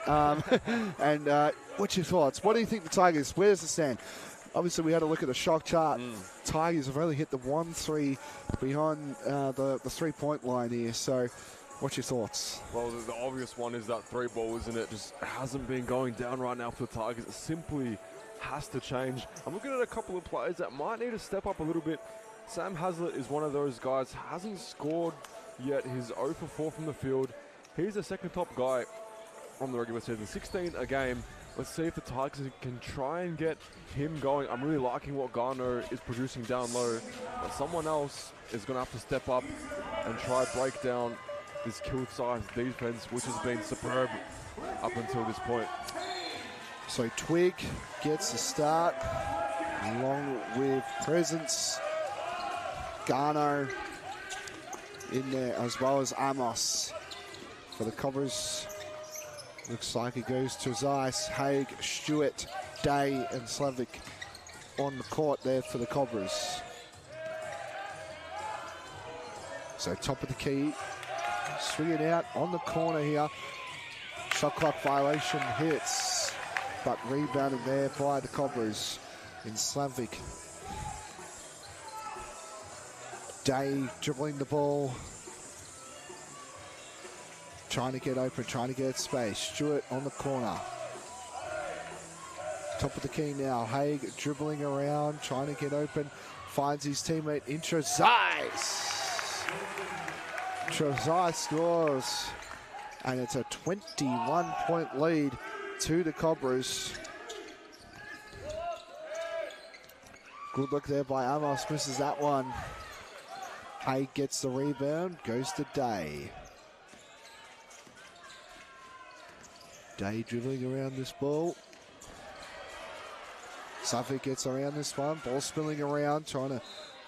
And what's your thoughts? What do you think the Tigers, where does it stand? Obviously, we had a look at the shock chart. Tigers have only hit the 1-3 behind the three-point line here. So, what's your thoughts? Well, the obvious one is that three ball, isn't it? Just hasn't been going down right now for the Tigers. It simply has to change. I'm looking at a couple of players that might need to step up a little bit. Sam Hazlitt is one of those guys, hasn't scored yet. He's 0 for 4 from the field. He's the second top guy on the regular season, 16 a game. Let's see if the Tigers can try and get him going. I'm really liking what Garno is producing down low, but someone else is going to have to step up and try to break down this Kilsyth defense, which has been superb up until this point. So Twig gets the start, along with Presence, Garno in there, as well as Amos for the Cobras. Looks like it goes to Zeiss, Haig, Stewart, Day, and Slavik on the court there for the Cobras. So top of the key, swing it out on the corner here. Shot clock violation hits, but rebounded there by the Cobras in Slavik. Day dribbling the ball, trying to get open, trying to get space. Stewart on the corner. Top of the key now. Haig dribbling around, trying to get open. Finds his teammate in Trezise. Trezise scores. And it's a 21-point lead to the Cobras. Good look there by Amos. Misses that one. Haig gets the rebound. Goes to Day. Day dribbling around this ball. Suffolk gets around this one. Ball spilling around, trying to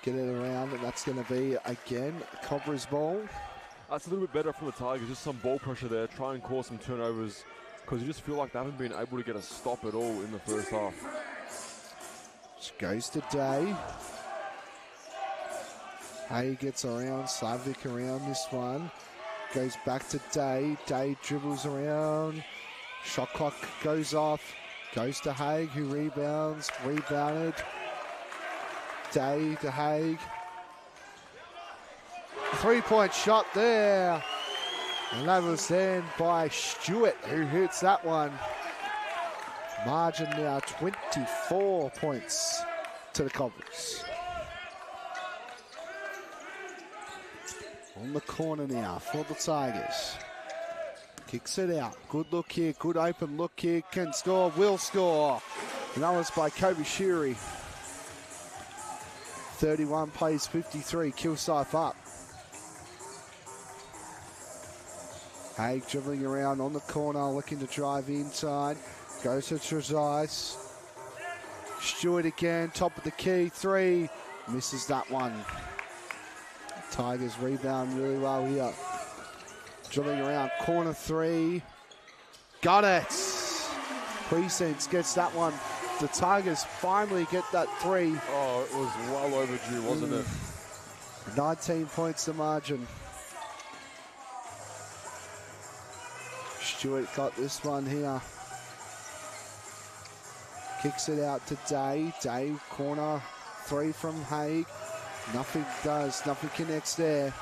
get it around, and that's going to be, again, Cobra's ball. That's a little bit better from the Tigers. Just some ball pressure there. Try and cause some turnovers, because you just feel like they haven't been able to get a stop at all in the first half. Just goes to Day. Hay gets around. Slavik around this one. Goes back to Day. Day dribbles around. Shot clock goes off. Goes to Haig, who rebounds. Rebounded. Day to Haig. Three-point shot there. And that was then by Stewart, who hits that one. Margin now 24 points to the Cobras. On the corner now for the Tigers. Kicks it out. Good look here. Good open look here. Can score. Will score. And that was by Kobe Sheary. 31 plays 53. Kilsyth up. Haig dribbling around on the corner, looking to drive inside. Goes to Trezise. Stewart again. Top of the key. Three. Misses that one. Tigers rebound really well here. Dribbling around, corner three. Got it! Presence gets that one. The Tigers finally get that three. Oh, it was well overdue, wasn't it? 19 points to margin. Stewart got this one here. Kicks it out to Day. Day, corner three from Haig. Nothing connects there.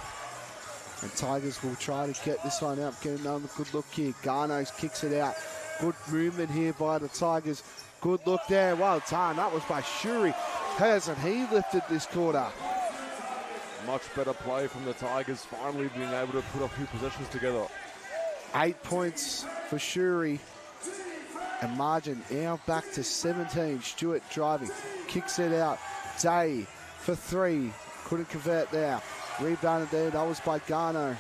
And Tigers will try to get this one out, get another good look here. Garno kicks it out. Good movement here by the Tigers. Good look there. Well done. That was by Shuri. Hasn't he lifted this quarter? Much better play from the Tigers, finally being able to put a few possessions together. 8 points for Shuri. And margin now back to 17. Stewart driving, kicks it out. Day for 3. Couldn't convert there. Rebounded there. That was by Garno.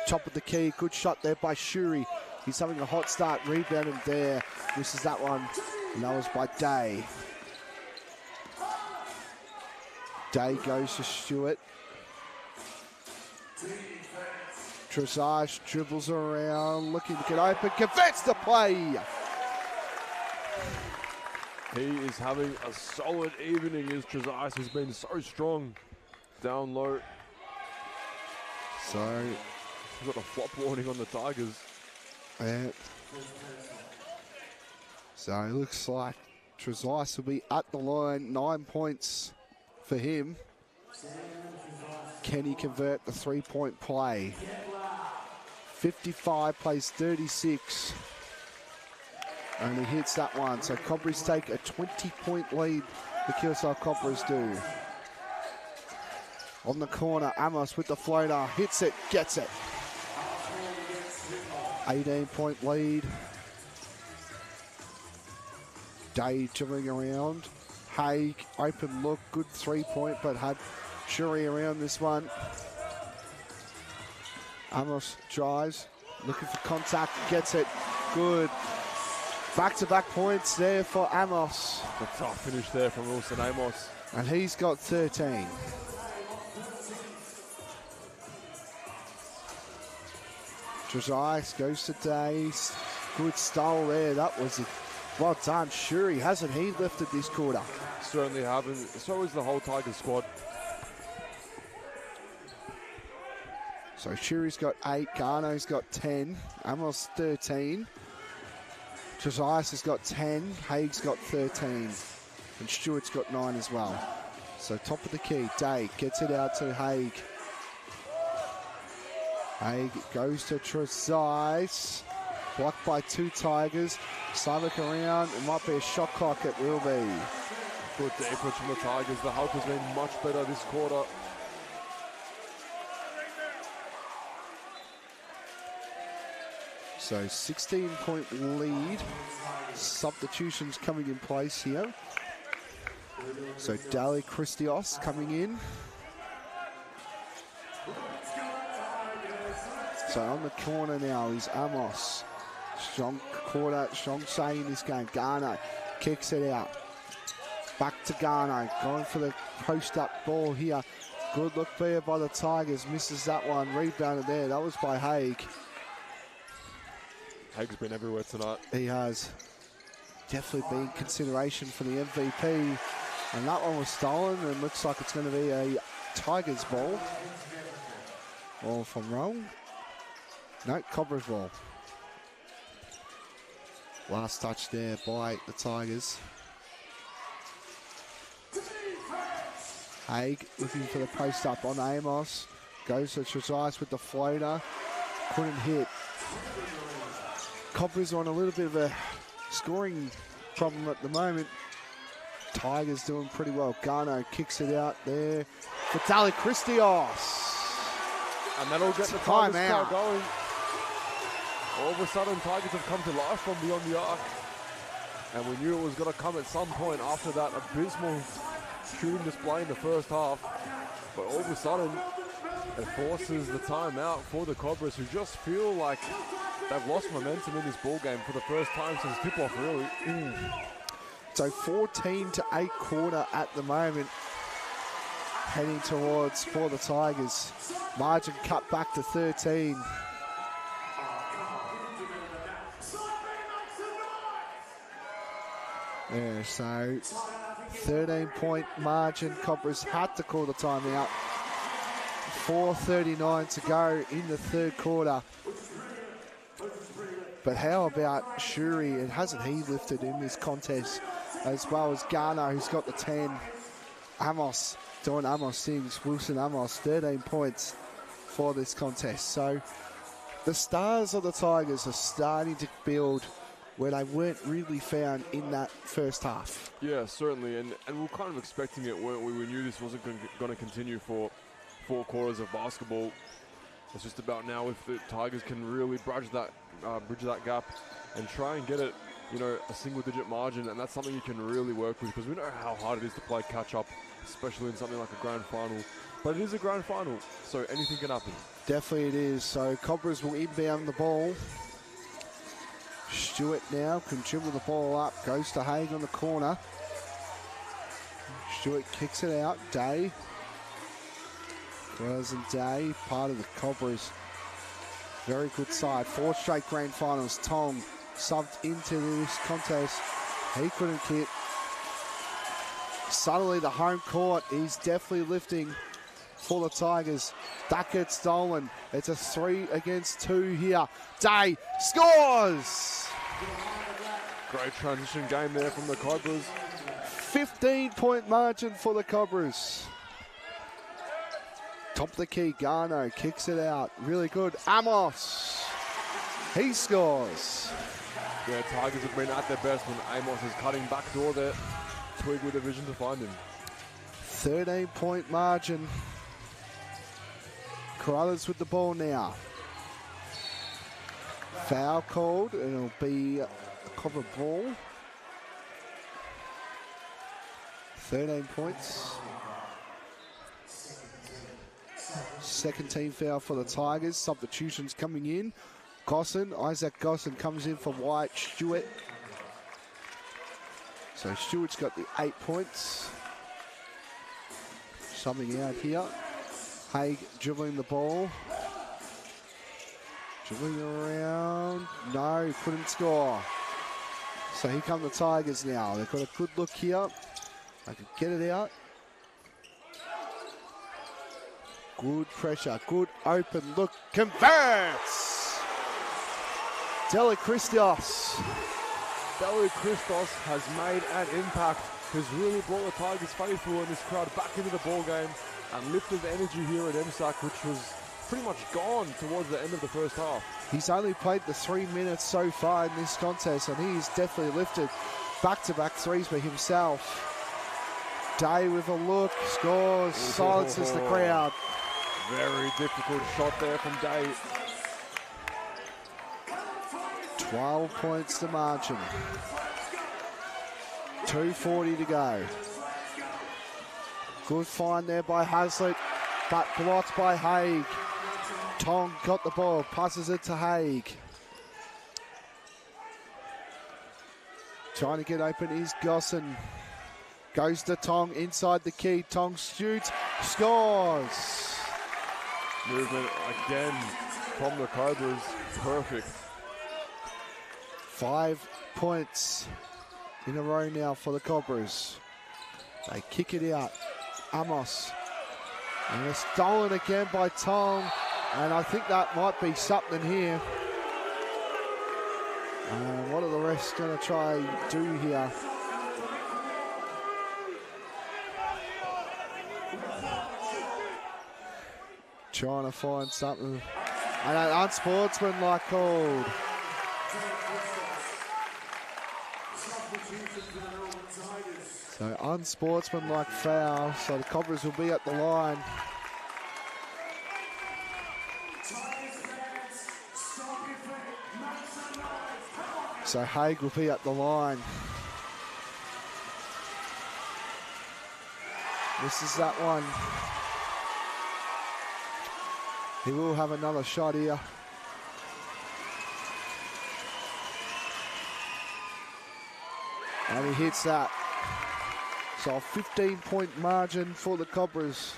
Top of the key. Good shot there by Shuri. He's having a hot start. Rebounded there. Misses that one. And that was by Day. Day goes to Stewart. Trezage dribbles around, looking to get open, converts the play. He is having a solid evening as Trezage has been so strong down low. So, We've got a flop warning on the Tigers. yeah. So it looks like Trezage will be at the line. 9 points for him. Can he convert the 3-point play? 55 plays 36. Only hits that one. So Cobras take a 20-point lead. The Kilsyth Cobras do. On the corner, Amos with the floater. Hits it, gets it. 18-point lead. Day dribbling around. Haig, open look, good 3-point, but had Shuri around this one. Amos drives, looking for contact, gets it, good. Back-to-back points there for Amos. A tough finish there from Wilson Amos. And he's got 13. Trezise goes to Days. Good stole there. That was a well done. Shuri, hasn't he lifted this quarter? Certainly haven't. So is the whole Tigers squad. So Shuri's got 8, Garno's got 10, Amos 13, Trezise has got 10, Haig's got 13, and Stewart's got 9 as well. So top of the key, Day gets it out to Haig. Haig goes to Trezise, blocked by 2 Tigers. Slavic around, it might be a shot clock, it will be. Good defense from the Tigers. The help has been much better this quarter. So 16-point lead. Substitutions coming in place here. So Dali Christios coming in. So on the corner now is Amos. Strong quarter, strong say in this game. Garno kicks it out. Back to Garno, going for the post-up ball here. Good look there by the Tigers. Misses that one. Rebounded there. That was by Haig. Haig's been everywhere tonight. He has. Definitely been consideration for the MVP. And that one was stolen, and looks like it's going to be a Tigers ball. Or if I'm wrong. No, Cobras ball. Last touch there by the Tigers. Haig looking for the post up on Amos. Goes to Trezise with the floater. Couldn't hit. Cobras on a little bit of a scoring problem at the moment. Tigers doing pretty well. Garno kicks it out there. Vitaly Christios. And that'll get the Tigers crowd going. All of a sudden, Tigers have come to life from beyond the arc. And we knew it was going to come at some point after that abysmal shooting display in the first half. But all of a sudden, it forces the timeout for the Cobras, who just feel like they've lost momentum in this ball game for the first time since tip-off, really. So 14-8 quarter at the moment. Heading towards for the Tigers. Margin cut back to 13. Yeah, so 13-point margin. Cobras had to call the timeout. 4:39 to go in the third quarter. But how about Shuri? And hasn't he lifted in this contest, as well as Garno, who's got the 10. Amos doing Amos things. Wilson Amos, 13 points for this contest. So the stars of the Tigers are starting to build where they weren't really found in that first half. Yeah, certainly, and we were kind of expecting it, weren't we? We knew this wasn't going to continue for 4 quarters of basketball. It's just about now if the Tigers can really bridge that gap and try and get it, you know, a single-digit margin, and that's something you can really work with because we know how hard it is to play catch-up, especially in something like a grand final. But it is a grand final, so anything can happen. Definitely it is. So Cobras will inbound the ball. Stewart now can dribble the ball up, goes to Haig on the corner. Stewart kicks it out. Day. Wells and Day, part of the Cobras. Very good side. 4 straight grand finals. Tong subbed into this contest. He couldn't hit. Suddenly the home court is definitely lifting for the Tigers. That gets stolen. It's a 3 against 2 here. Day scores! Great transition game there from the Cobras. 15-point margin for the Cobras. Top of the key, Garno kicks it out. Really good. Amos. He scores. Yeah, Tigers have been at their best when Amos is cutting back door there. Twig with a vision to find him. 13-point margin. Corrales with the ball now. Foul called, and it'll be a Cobra ball. 13 points. Second team foul for the Tigers. Substitutions coming in. Isaac Gosson comes in for White Stewart. So Stewart's got the 8 points. Subbing out here. Haig dribbling the ball. Dribbling around. No, couldn't score. So here come the Tigers now. They've got a good look here. They can get it out. Good pressure. Good open look. Converts! Deli Christos. Deli Christos has made an impact. Has really brought the Tigers faithful in this crowd back into the ball game and lifted the energy here at MSAC, which was pretty much gone towards the end of the first half. He's only played the 3 minutes so far in this contest, and he's definitely lifted back-to-back threes for himself. Day with a look, scores, silences the crowd. Very difficult shot there from Day. 12 points to margin. 2:40 to go. Good find there by Hazlitt, but blocked by Haig. Tong got the ball, passes it to Haig. Trying to get open is Gosson. Goes to Tong inside the key. Tong shoots, scores. Movement again from the Cobras. Perfect. 5 points in a row now for the Cobras. They kick it out. Amos. And they're stolen again by Tong. And I think that might be something here. What are the refs going to try and do here? Trying to find something. And an unsportsmanlike called. So unsportsmanlike foul. So the Cobras will be at the line. So Haig will be at the line. This is that one. He will have another shot here. And he hits that. So a 15-point margin for the Cobras.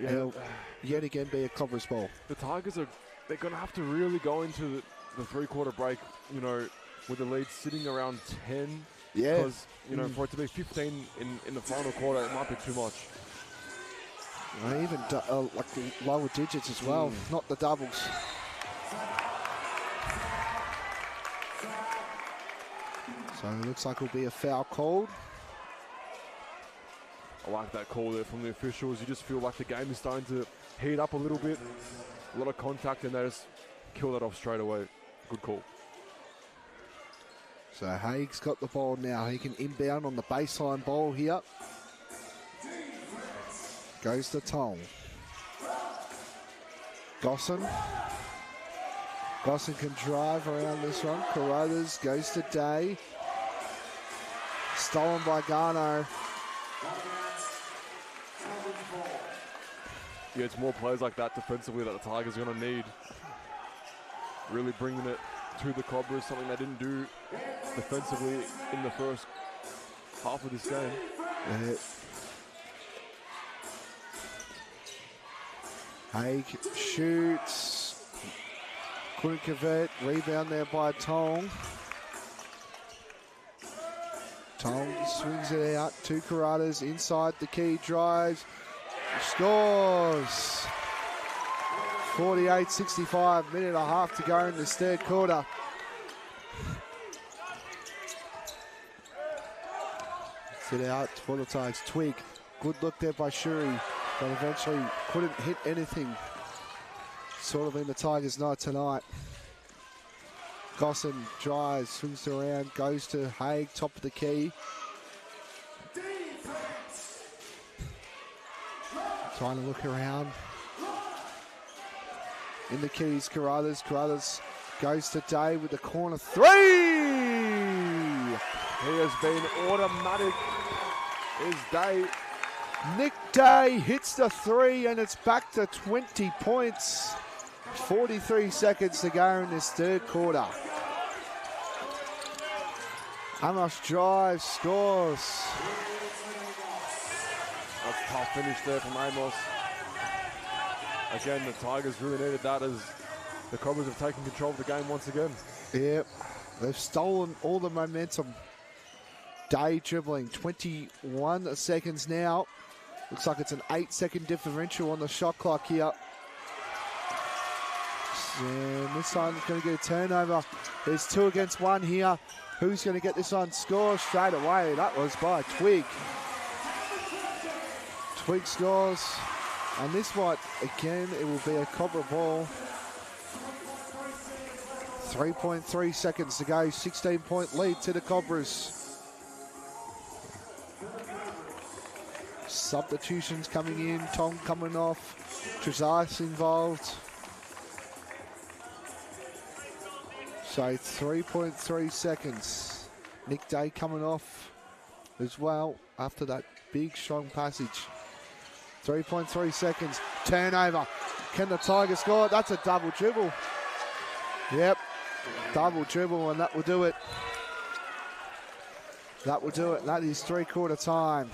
Yeah. It'll yet again be a Cobras ball. The Tigers they're going to have to really go into the three-quarter break, you know, with the lead sitting around 10. Yeah. Because, you know, for it to be 15 in the final quarter, it might be too much. Even like the lower digits as well, not the doubles. So it looks like it'll be a foul called. I like that call there from the officials. You just feel like the game is starting to heat up a little bit. A lot of contact, and they just kill that off straight away. Good call. So Haig's got the ball now. He can inbound on the baseline ball here. Goes to Tong. Gosson. Gosson can drive around this one. Carruthers goes to Day. Stolen by Garno. Yeah, it's more players like that defensively that the Tigers are going to need. Really bringing it to the Cobras, something they didn't do defensively in the first half of this game. Haig shoots. Couldn't convert. Rebound there by Tong. Tong swings it out. Two Carruthers inside the key. Drives. Scores. 48-65. Minute and a half to go in this third quarter. Sit out for the Tigers. Twig. Good look there by Shuri, but eventually couldn't hit anything. Sort of in the Tigers' night tonight. Gosson drives, swings around, goes to Haig, top of the key. Trying to look around. In the keys, Carruthers. Carruthers goes to Day with the corner three. He has been automatic. Is Day. Nick Day hits the three, and it's back to 20 points. 43 seconds to go in this third quarter. Amos drives, scores. That's a tough finish there from Amos. Again, the Tigers really needed that as the Cobras have taken control of the game once again. Yep, they've stolen all the momentum. Day dribbling, 21 seconds now. Looks like it's an 8-second differential on the shot clock here. And this time it's going to get a turnover. There's 2 against 1 here. Who's going to get this on? Score straight away. That was by Twig. Twig scores. And this one, again, it will be a Cobra ball. 3.3 seconds to go. 16-point lead to the Cobras. Substitutions coming in. Tong coming off. Trezise involved. So 3.3 seconds. Nick Day coming off as well after that big, strong passage. 3.3 seconds. Turnover. Can the Tigers score? That's a double dribble. Yep. Double dribble, and that will do it. That will do it. That is three-quarter time.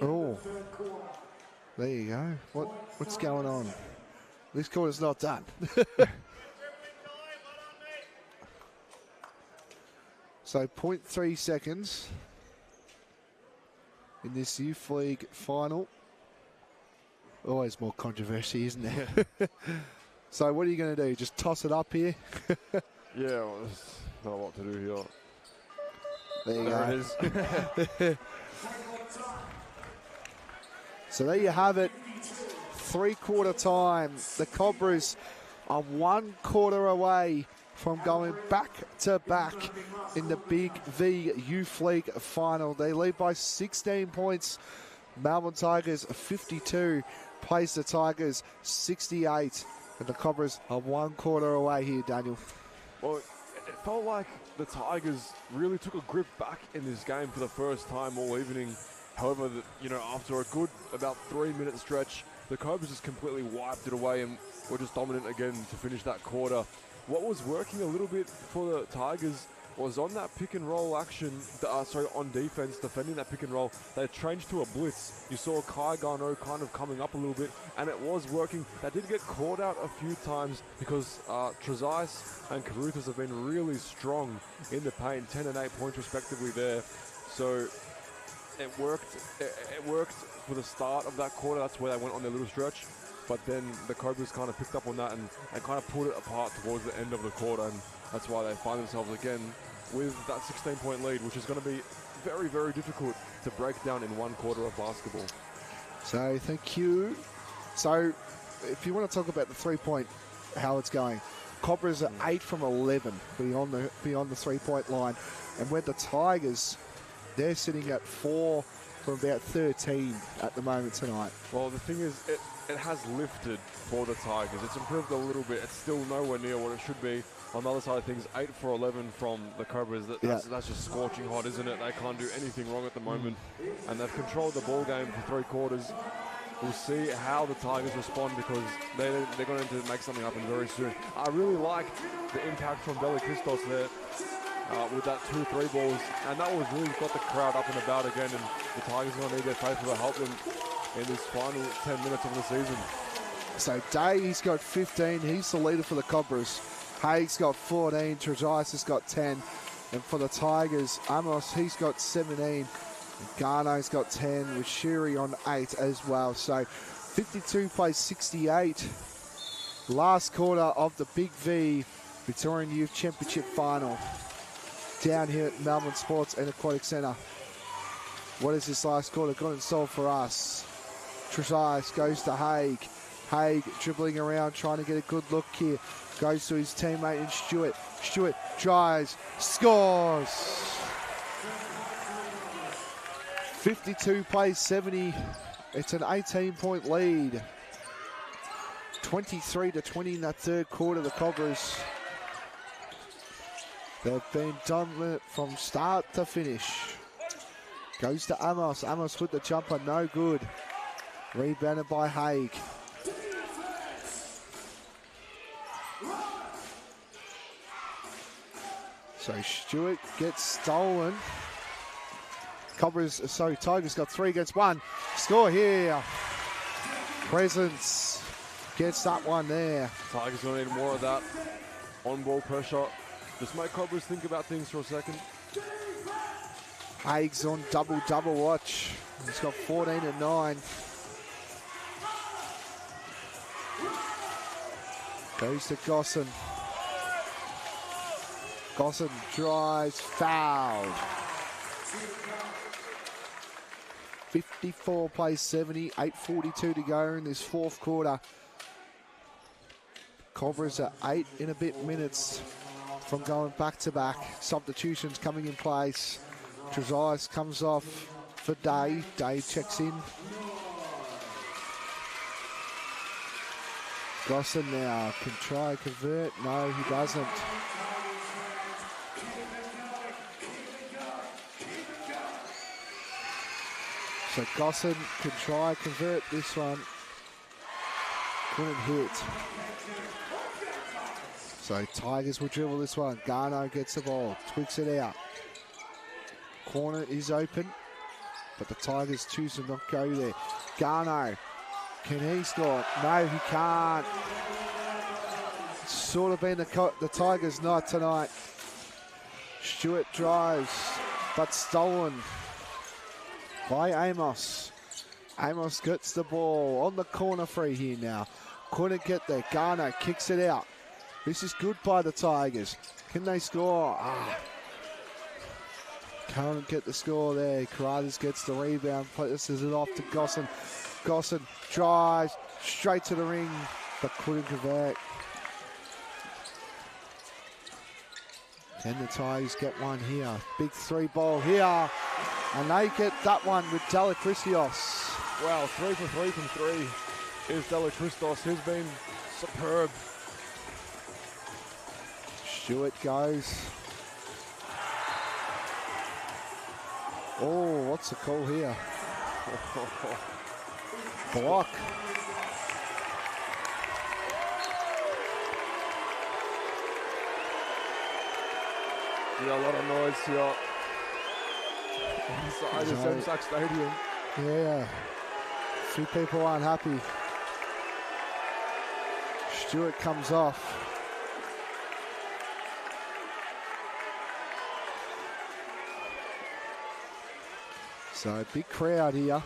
Oh. There you go. What's going on? This quarter's not done. So 0.3 seconds in this Youth League final. Always more controversy, isn't there? So what are you going to do? Just toss it up here? Yeah, well, there's not a lot to do here. There you There go. it is. So there you have it. Three-quarter time. The Cobras are 1 quarter away from going back-to-back in the Big V Youth League final. They lead by 16 points. Melbourne Tigers 52 plays the Tigers 68. And the Cobras are 1 quarter away here, Daniel. Well, it felt like the Tigers really took a grip back in this game for the first time all evening. However, after a good about 3-minute stretch, the Cobras just completely wiped it away and were just dominant again to finish that quarter. What was working a little bit for the Tigers was on that pick and roll action, on defense, defending that pick and roll, they changed to a blitz. You saw Kai Garneau kind of coming up a little bit, and it was working. They did get caught out a few times because Trezise and Carruthers have been really strong in the paint, 10 and 8 points respectively there. So it worked. It worked for the start of that quarter. That's where they went on their little stretch. But then the Cobras kind of picked up on that and kind of pulled it apart towards the end of the quarter. And that's why they find themselves again with that 16-point lead, which is going to be very, very difficult to break down in 1 quarter of basketball. So thank you. So if you want to talk about the 3-point how it's going. Cobras are 8 from 11 beyond the 3-point line, and where the Tigers, they're sitting at 4 from about 13 at the moment tonight. Well, the thing is, it has lifted for the Tigers. It's improved a little bit. It's still nowhere near what it should be. On the other side of things, 8 for 11 from the Cobras. That's just scorching hot, isn't it? They can't do anything wrong at the moment, and they've controlled the ball game for 3 quarters. We'll see how the Tigers respond, because they're going to make something happen very soon. I really like the impact from Deli Christos there with that 2-3 balls, and that was really got the crowd up and about again, and the Tigers are going to need their faithful to help them in this final 10 minutes of the season. So Day, he's got 15. He's the leader for the Cobras. Haig's got 14. Trezise has got 10. And for the Tigers, Amos, he's got 17. Garno's got 10 with Shiri on 8 as well. So 52 plays 68. Last quarter of the Big V Victorian Youth Championship final down here at Melbourne Sports and Aquatic Centre. What is this last quarter got in store for us? Trezise goes to Haig. Haig dribbling around, trying to get a good look here. Goes to his teammate in Stewart. Stewart drives, scores. 52 plays 70. It's an 18-point lead. 23-20 in that third quarter. The Cobras, they've been dominant from start to finish. Goes to Amos. Amos with the jumper, no good. Rebounded by Haig. So Stewart gets stolen. Tigers got 3 against 1. Score here. Presence gets that one there. Tigers going to need more of that on-ball pressure. Just make Cobras think about things for a second. Haig's on double watch. He's got 14 and 9. Goes to Gosson. Gosson drives, fouled. 54 plays 70, 8:42 to go in this fourth quarter. Cobras are 8 in a bit minutes from going back to back. Substitutions coming in place. Trezise comes off for Day. Day checks in. Gosson now can try and convert. No, he doesn't. So Gosson can try and convert this one. Couldn't hit. So Tigers will dribble this one. Garno gets the ball, twigs it out. Corner is open, but the Tigers choose to not go there. Garno, can he score? No, he can't. It's sort of been the Tigers' night tonight. Stewart drives, but stolen by Amos. Amos gets the ball on the corner free here now. Couldn't get there. Garno kicks it out. This is good by the Tigers. Can they score? Can't get the score there. Karadas gets the rebound. Places it off to Gosson. Gosson drives straight to the ring, but couldn't convert. Can the Tigers get one here? Big 3 ball here. And they get that one with Delacristos. Wow, 3 for 3 from 3 is Delacristos. He's been superb. Stewart goes. Oh, what's the call here? Block. Yeah, a lot of noise here inside the MSAC Stadium. Yeah, a few people aren't happy. Stewart comes off. So big crowd here.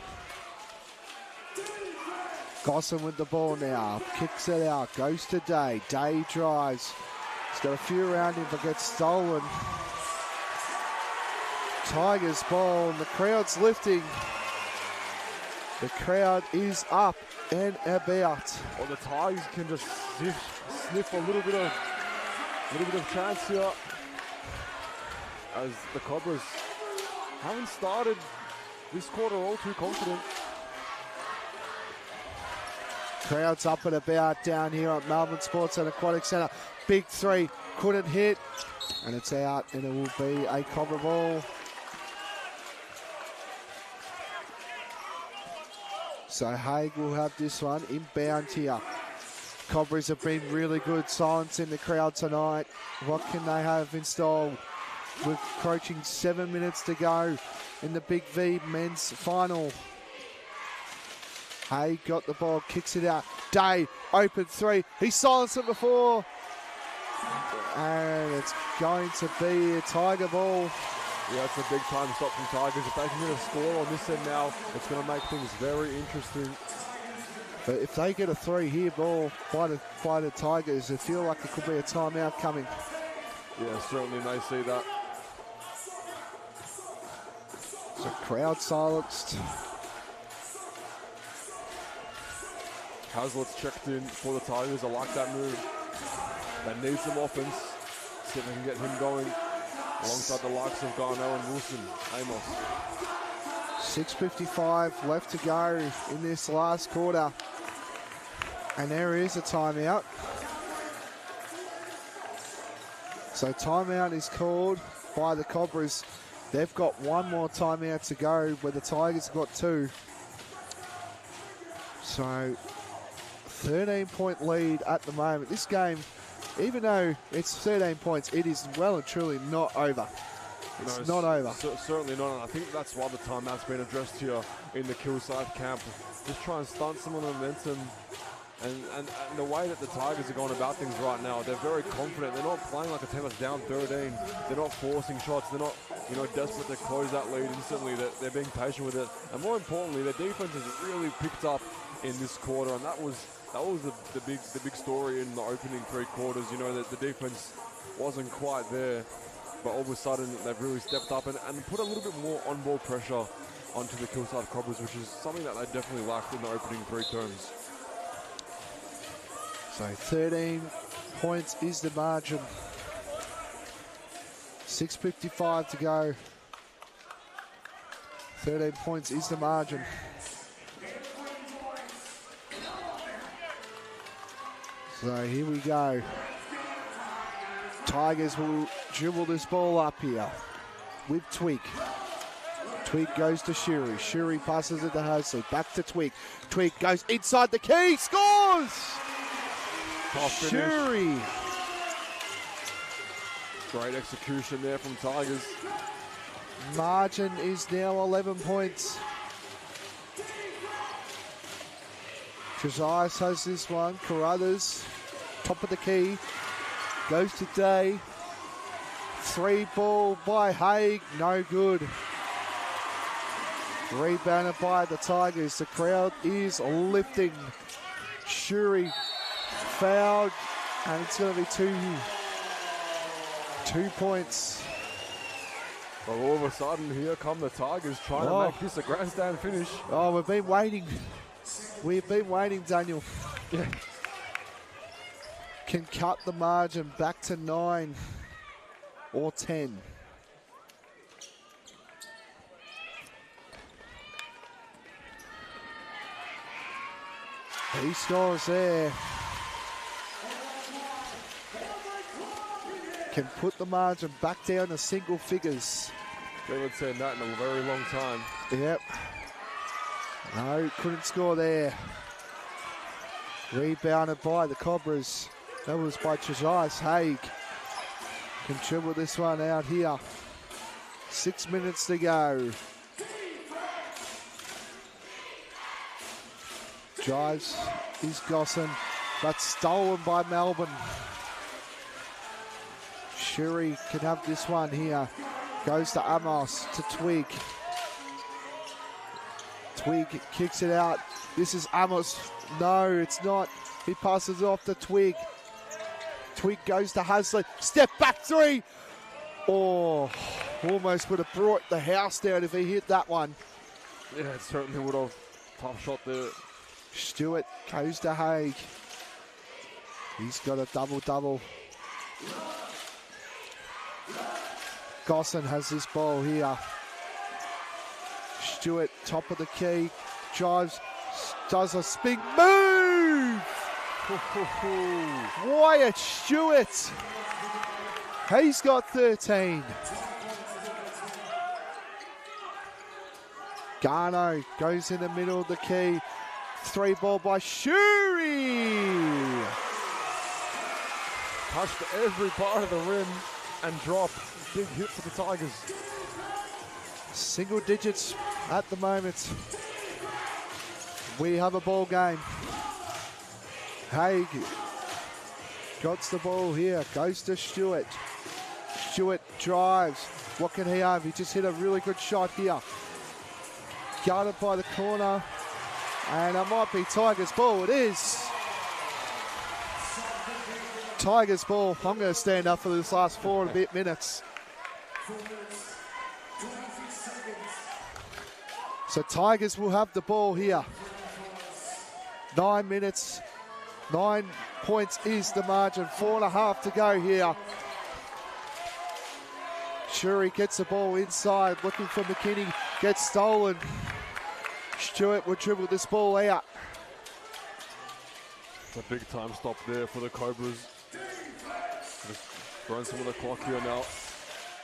Gosson with the ball now, kicks it out, goes to Day. Day drives. He's got a few around him, but gets stolen. Tigers ball, and the crowd's lifting. The crowd is up and about. Well, the Tigers can just sniff a little bit of chance here, as the Cobras haven't started this quarter all too confident. Crowd's up and about down here at Melbourne Sports and Aquatic Centre. Big three, couldn't hit, and it's out, and it will be a Cobra ball. So Haig will have this one inbound here. Cobras have been really good. Silence in the crowd tonight. What can they have installed? We're approaching 7 minutes to go in the Big V men's final. Haig got the ball, kicks it out. Day, open three. He silenced it before. And it's going to be a Tiger ball. Yeah, it's a big time stop from Tigers. If they can get a score on this end now, it's going to make things very interesting. But if they get a three here ball by the Tigers, I feel like it could be a timeout coming. Yeah, certainly may see that. So crowd silenced. Hazlett's checked in for the Tigers. I like that move. They need some offense. See if they can get him going alongside the likes of Garnell and Wilson, Amos. 6:55 left to go in this last quarter. And there is a timeout. So timeout is called by the Cobras. They've got one more timeout to go, where the Tigers have got two. So 13-point lead at the moment. This game, even though it's 13 points, it is well and truly not over. It's not over. Certainly not, and I think that's why the timeout's been addressed here in the Kilsyth camp. Just try and stunt some of the momentum. And the way that the Tigers are going about things right now, they're very confident. They're not playing like a team that's down 13. They're not forcing shots. They're not, desperate to close that lead instantly. They're being patient with it. And more importantly, their defense has really picked up in this quarter, and that was the big story in the opening three quarters. That the defense wasn't quite there, but all of a sudden they've really stepped up and put a little bit more on-ball pressure onto the Kilsyth Cobras, which is something that they definitely lacked in the opening three terms. So 13 points is the margin. 6:55 to go. 13 points is the margin. So here we go. Tigers will dribble this ball up here with Twig. Twig goes to Shuri. Shuri passes it to Hosley. Back to Twig. Twig goes inside the key. Scores! Shuri. Great execution there from Tigers. Margin is now 11 points. Trezise has this one. Carruthers, top of the key. Goes to Day. Three ball by Haig. No good. Rebounded by the Tigers. The crowd is lifting. Shuri fouled, and it's going to be two points. But all of a sudden, here come the Tigers trying to make this a grandstand finish. Oh, we've been waiting. We've been waiting, Daniel. Yeah. Can cut the margin back to 9 or 10. He scores there. Can put the margin back down to single figures. We haven't seen that in a very long time. Yep. No, couldn't score there. Rebounded by the Cobras. That was by Trezise. Haig can dribble this one out here. 6 minutes to go. Drives is Gosson, but stolen by Melbourne. Shuri can have this one here. Goes to Amos, to Twig. Twig kicks it out. This is Amos. No, it's not. He passes it off to Twig. Twig goes to Haslett. Step back three. Oh, almost would have brought the house down if he hit that one. Yeah, it certainly would have. Tough shot there. Stewart goes to Haig. He's got a double-double. Gosson has this ball here. Stewart, top of the key, drives, does a spin move! Wyatt Stewart! He's got 13. Garno goes in the middle of the key. 3 ball by Shuri! Touched every part of the rim and dropped. Big hit for the Tigers. Single digits at the moment. We have a ball game. Haig got the ball here, goes to Stewart. Stewart drives. What can he have? He just hit a really good shot here. Guarded by the corner. And it might be Tigers' ball. It is. Tigers' ball. I'm going to stand up for this last 4 and a bit minutes. So Tigers will have the ball here. 9 minutes. 9 points is the margin. 4.5 to go here. Shuri gets the ball inside, looking for McKinney. Gets stolen. Stewart will dribble this ball out. It's a big time stop there for the Cobras. Just throwing some of the clock here now.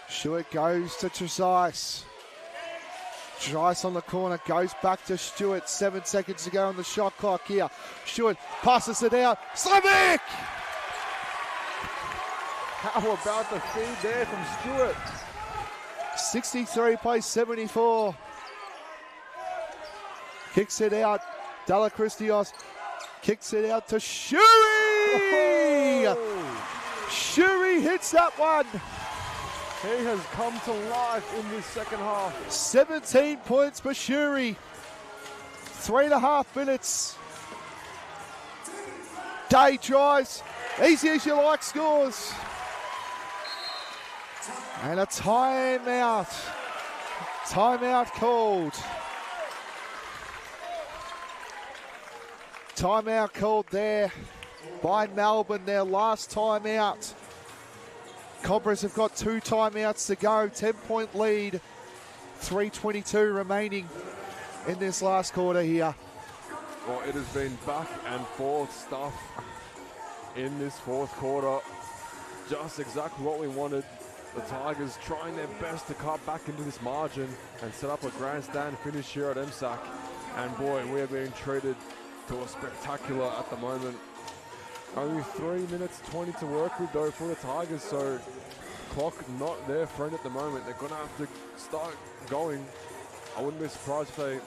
Stewart goes to Tresice. Tresice on the corner, goes back to Stewart. 7 seconds to go on the shot clock here. Stewart passes it out. Slavic! How about the feed there from Stewart? 63 plays 74. Kicks it out. Della Christios kicks it out to Shuri! Oh! Shuri hits that one. He has come to life in this second half. 17 points for Shuri. 3.5 minutes. Day drives. Easy as you like scores. And a timeout. Timeout called. Timeout called there by Melbourne, their last timeout. Cobras have got 2 timeouts to go, 10-point lead, 3:22 remaining in this last quarter here. Well, it has been back and forth stuff in this fourth quarter. Just exactly what we wanted. The Tigers trying their best to cut back into this margin and set up a grandstand finish here at MSAC. And boy, we are being treated to a spectacular at the moment. Only 3 minutes 20 to work with though for the Tigers, so clock not their friend at the moment. They're gonna have to start going. I wouldn't be surprised if they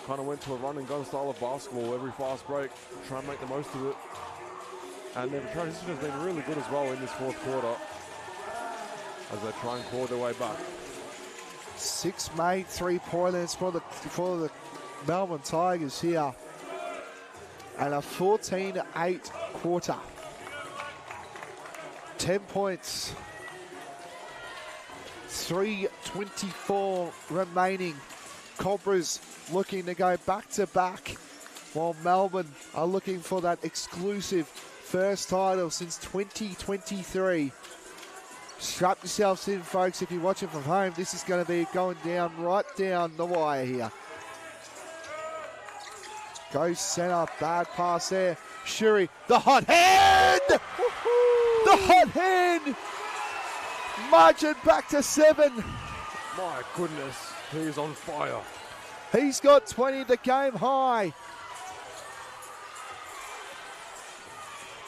kind of went to a run and gun style of basketball every fast break, try and make the most of it. And their transition has been really good as well in this fourth quarter as they try and claw their way back. 6 made 3-pointers for the Melbourne Tigers here. And a 14-8 quarter. 10 points. 3:24 remaining. Cobras looking to go back-to-back, while Melbourne are looking for that exclusive first title since 2023. Strap yourselves in, folks. If you're watching from home, this is going to be going down right down the wire here. Goes centre, bad pass there. Shuri, the hot hand! The hot hand! Margin back to 7. My goodness, he is on fire. He's got 20, the game high.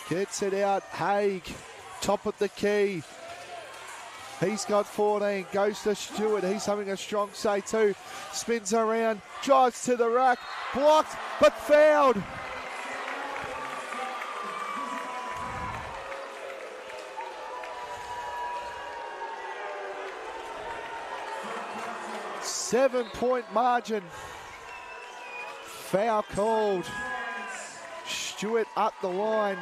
Gets it out, Haig, top of the key. He's got 14, goes to Stewart. He's having a strong say too. Spins around, drives to the rack, blocked, but fouled. Seven-point margin. Foul called. Stewart up the line.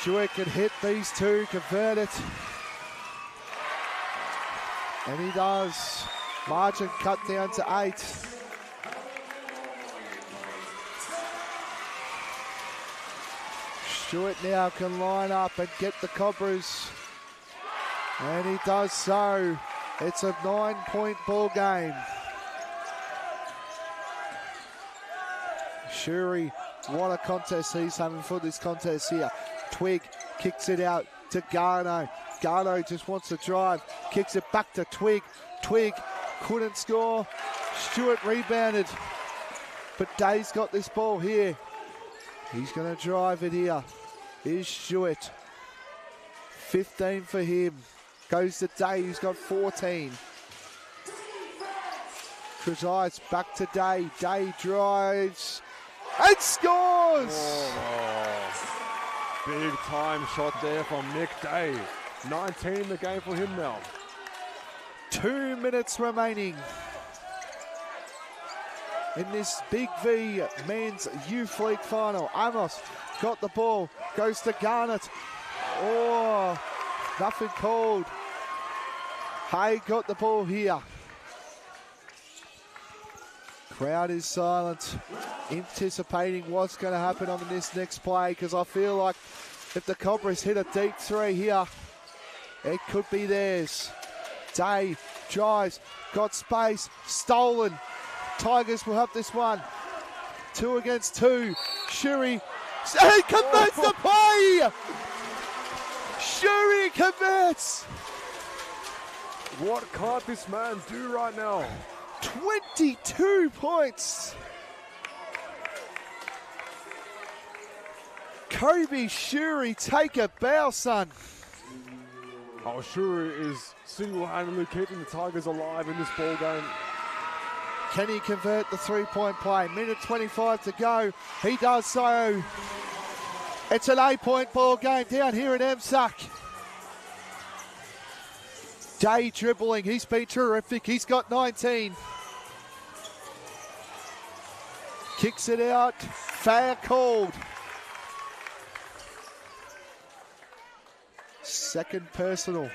Stewart can hit these two, convert it. And he does. Margin cut down to 8. Stewart now can line up and get the Cobras. And he does so. It's a 9-point ball game. Shuri, what a contest he's having for this contest here. Twig kicks it out to Garno. Garno just wants to drive. Kicks it back to Twig. Twig couldn't score. Stewart rebounded. But Day's got this ball here. He's going to drive it here. Here's Stewart. 15 for him. Goes to Day, who's got 14. Trezise back to Day. Day drives and scores! Oh, big time shot there from Nick Day. 19 in the game for him now. 2 minutes remaining in this Big V Men's Youth League final. Amos got the ball, goes to Garnett. Oh, nothing called. Hay got the ball here. Crowd is silent, anticipating what's going to happen on this next play, because I feel like if the Cobras hit a deep 3 here, it could be theirs. Day drives, got space, stolen. Tigers will have this one. 2 against 2. Shuri, he converts the play! Shuri converts! What can't this man do right now? 22 points. Kobe Shuri, take a bow, son. Oh, Shuri is single-handedly keeping the Tigers alive in this ball game. Can he convert the 3-point play? Minute 25 to go. He does so. It's an 8-point ball game down here at MSAC. Day dribbling. He's been terrific. He's got 19. Kicks it out. Foul called. Second personal.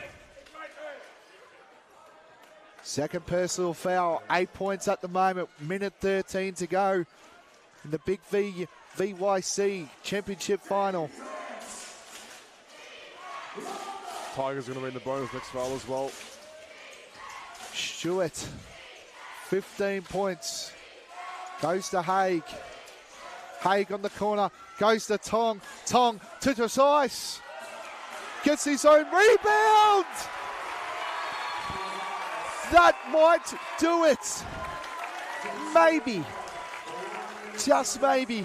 Second personal foul. 8 points at the moment. Minute 13 to go in the Big VYC Championship final. Tigers are going to be in the bonus next foul as well. Stewart, 15 points. Goes to Haig. Haig on the corner. Goes to Tong. Tong to Trezise. Gets his own rebound. That might do it. Maybe. Just maybe.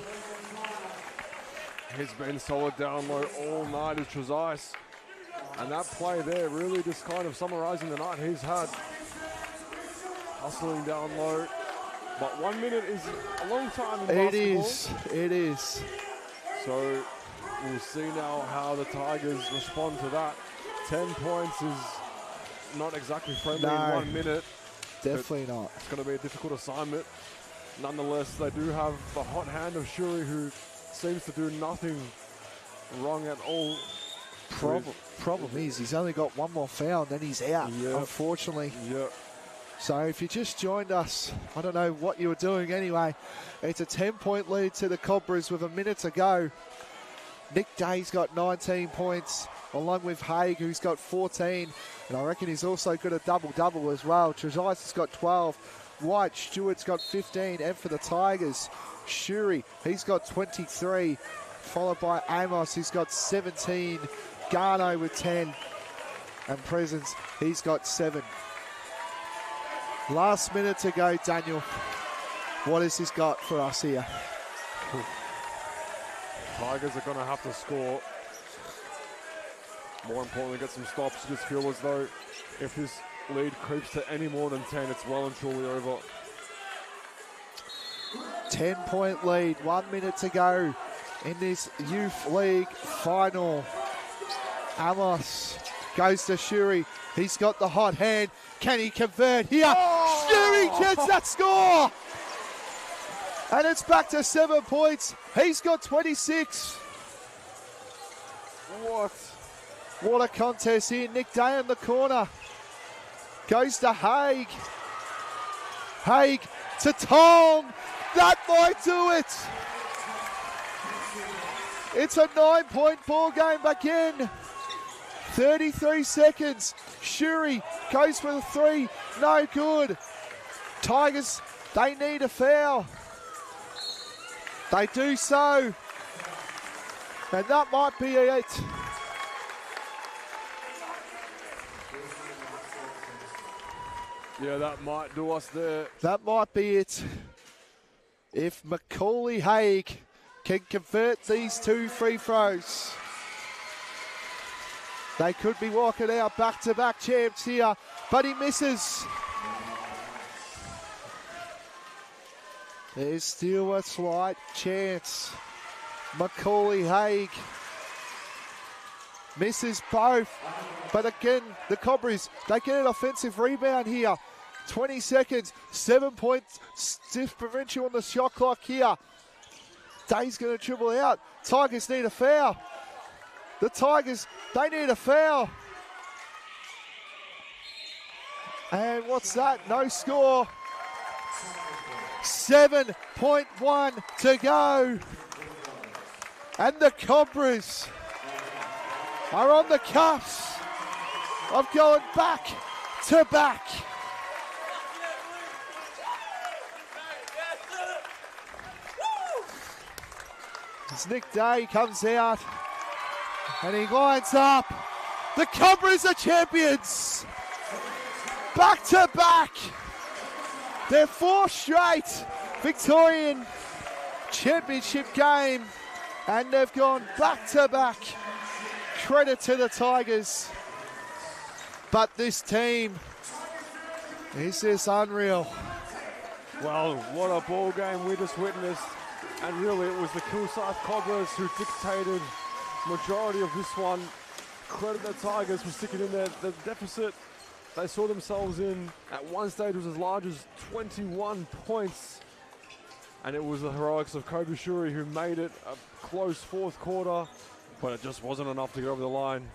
He's been solid down low all night as Trezise. And that play there really just kind of summarising the night he's had. Hustling down low. But 1 minute is a long time in basketball. It is. So we'll see now how the Tigers respond to that. 10 points is not exactly friendly in 1 minute. Definitely not. It's going to be a difficult assignment. Nonetheless, they do have the hot hand of Shuri, who seems to do nothing wrong at all. Problem is, he's only got one more foul and then he's out, unfortunately. Yep. So if you just joined us, I don't know what you were doing anyway. It's a 10-point lead to the Cobras with a minute to go. Nick Day's got 19 points, along with Haig, who's got 14. And I reckon he's also got a double-double as well. Trezise has got 12. White, Stewart's got 15. And for the Tigers, Shuri, he's got 23. Followed by Amos, he's got 17. Garno with 10. And Presence, he's got 7. Last minute to go, Daniel. What has this got for us here? Tigers are going to have to score. More importantly, get some stops. Just feel as though if this lead creeps to any more than 10, it's well and truly over. 10-point lead, 1 minute to go in this Youth League final. Amos goes to Shuri. He's got the hot hand. Can he convert here? Shuri gets that score! And it's back to 7 points. He's got 26. What a contest here. Nick Day in the corner. Goes to Haig. Haig to Tong. That might do it. It's a 9-point ball game again. 33 seconds. Shuri goes for the three. No good. Tigers, they need a foul. They do so. And that might be it. Yeah, that might do us there. That might be it. If Macaulay Haig can convert these 2 free throws, they could be walking out back-to-back champs here, but he misses. There's still a slight chance. Macaulay Haig misses both, but again, the Cobras, they get an offensive rebound here. 20 seconds, 7 points differential on the shot clock here. Day's going to dribble out. Tigers need a foul. The Tigers, they need a foul. And what's that? No score. 7.1 to go. And the Cobras are on the cuffs of going back to back. As Nick Day comes out and he lines up. The Cobras are champions. Back to back. Their 4th straight Victorian championship game. And they've gone back to back. Credit to the Tigers. But this team is just unreal. Well, what a ball game we just witnessed. And really, it was the Kilsyth Cobras who dictated majority of this one. Credit the Tigers for sticking in there. The deficit they saw themselves in at one stage was as large as 21 points. And it was the heroics of Kobe Shuri who made it a close 4th quarter, but it just wasn't enough to get over the line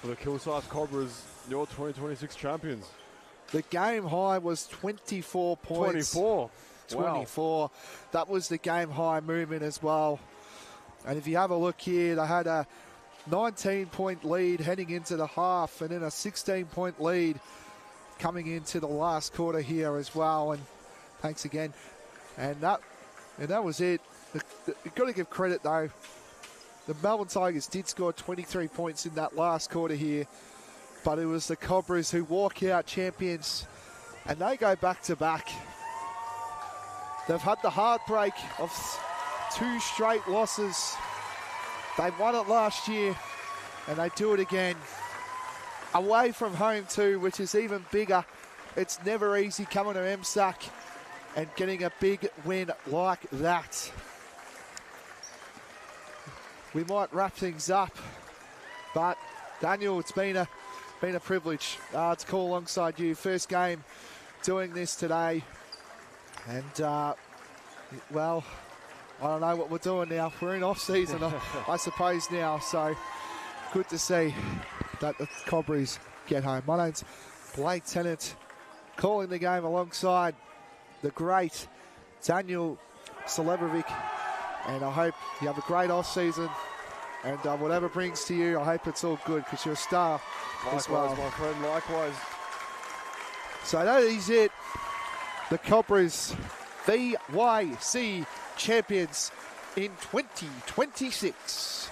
for the Kilsyth Cobras, your 2026 champions. The game high was 24 points. 24. 24. Wow. That was the game high movement as well. And if you have a look here, they had a 19-point lead heading into the half and then a 16-point lead coming into the last quarter here as well. And thanks again. And that was it. You've got to give credit though. The Melbourne Tigers did score 23 points in that last quarter here, but it was the Cobras who walk out champions, and they go back to back. They've had the heartbreak of 2 straight losses. They won it last year, and they do it again. Away from home too, which is even bigger. It's never easy coming to MSAC and getting a big win like that. We might wrap things up, but Daniel, it's been a privilege to call alongside you. First game doing this today. And, well, I don't know what we're doing now. We're in off-season, I suppose, now. So, good to see that the Cobras get home. My name's Blake Tennant, calling the game alongside the great Daniel Celebrovic. And I hope you have a great off-season. And whatever brings to you, I hope it's all good, because you're a star as well. Likewise, my friend, likewise. So that is it. The Cobras VYC champions in 2026.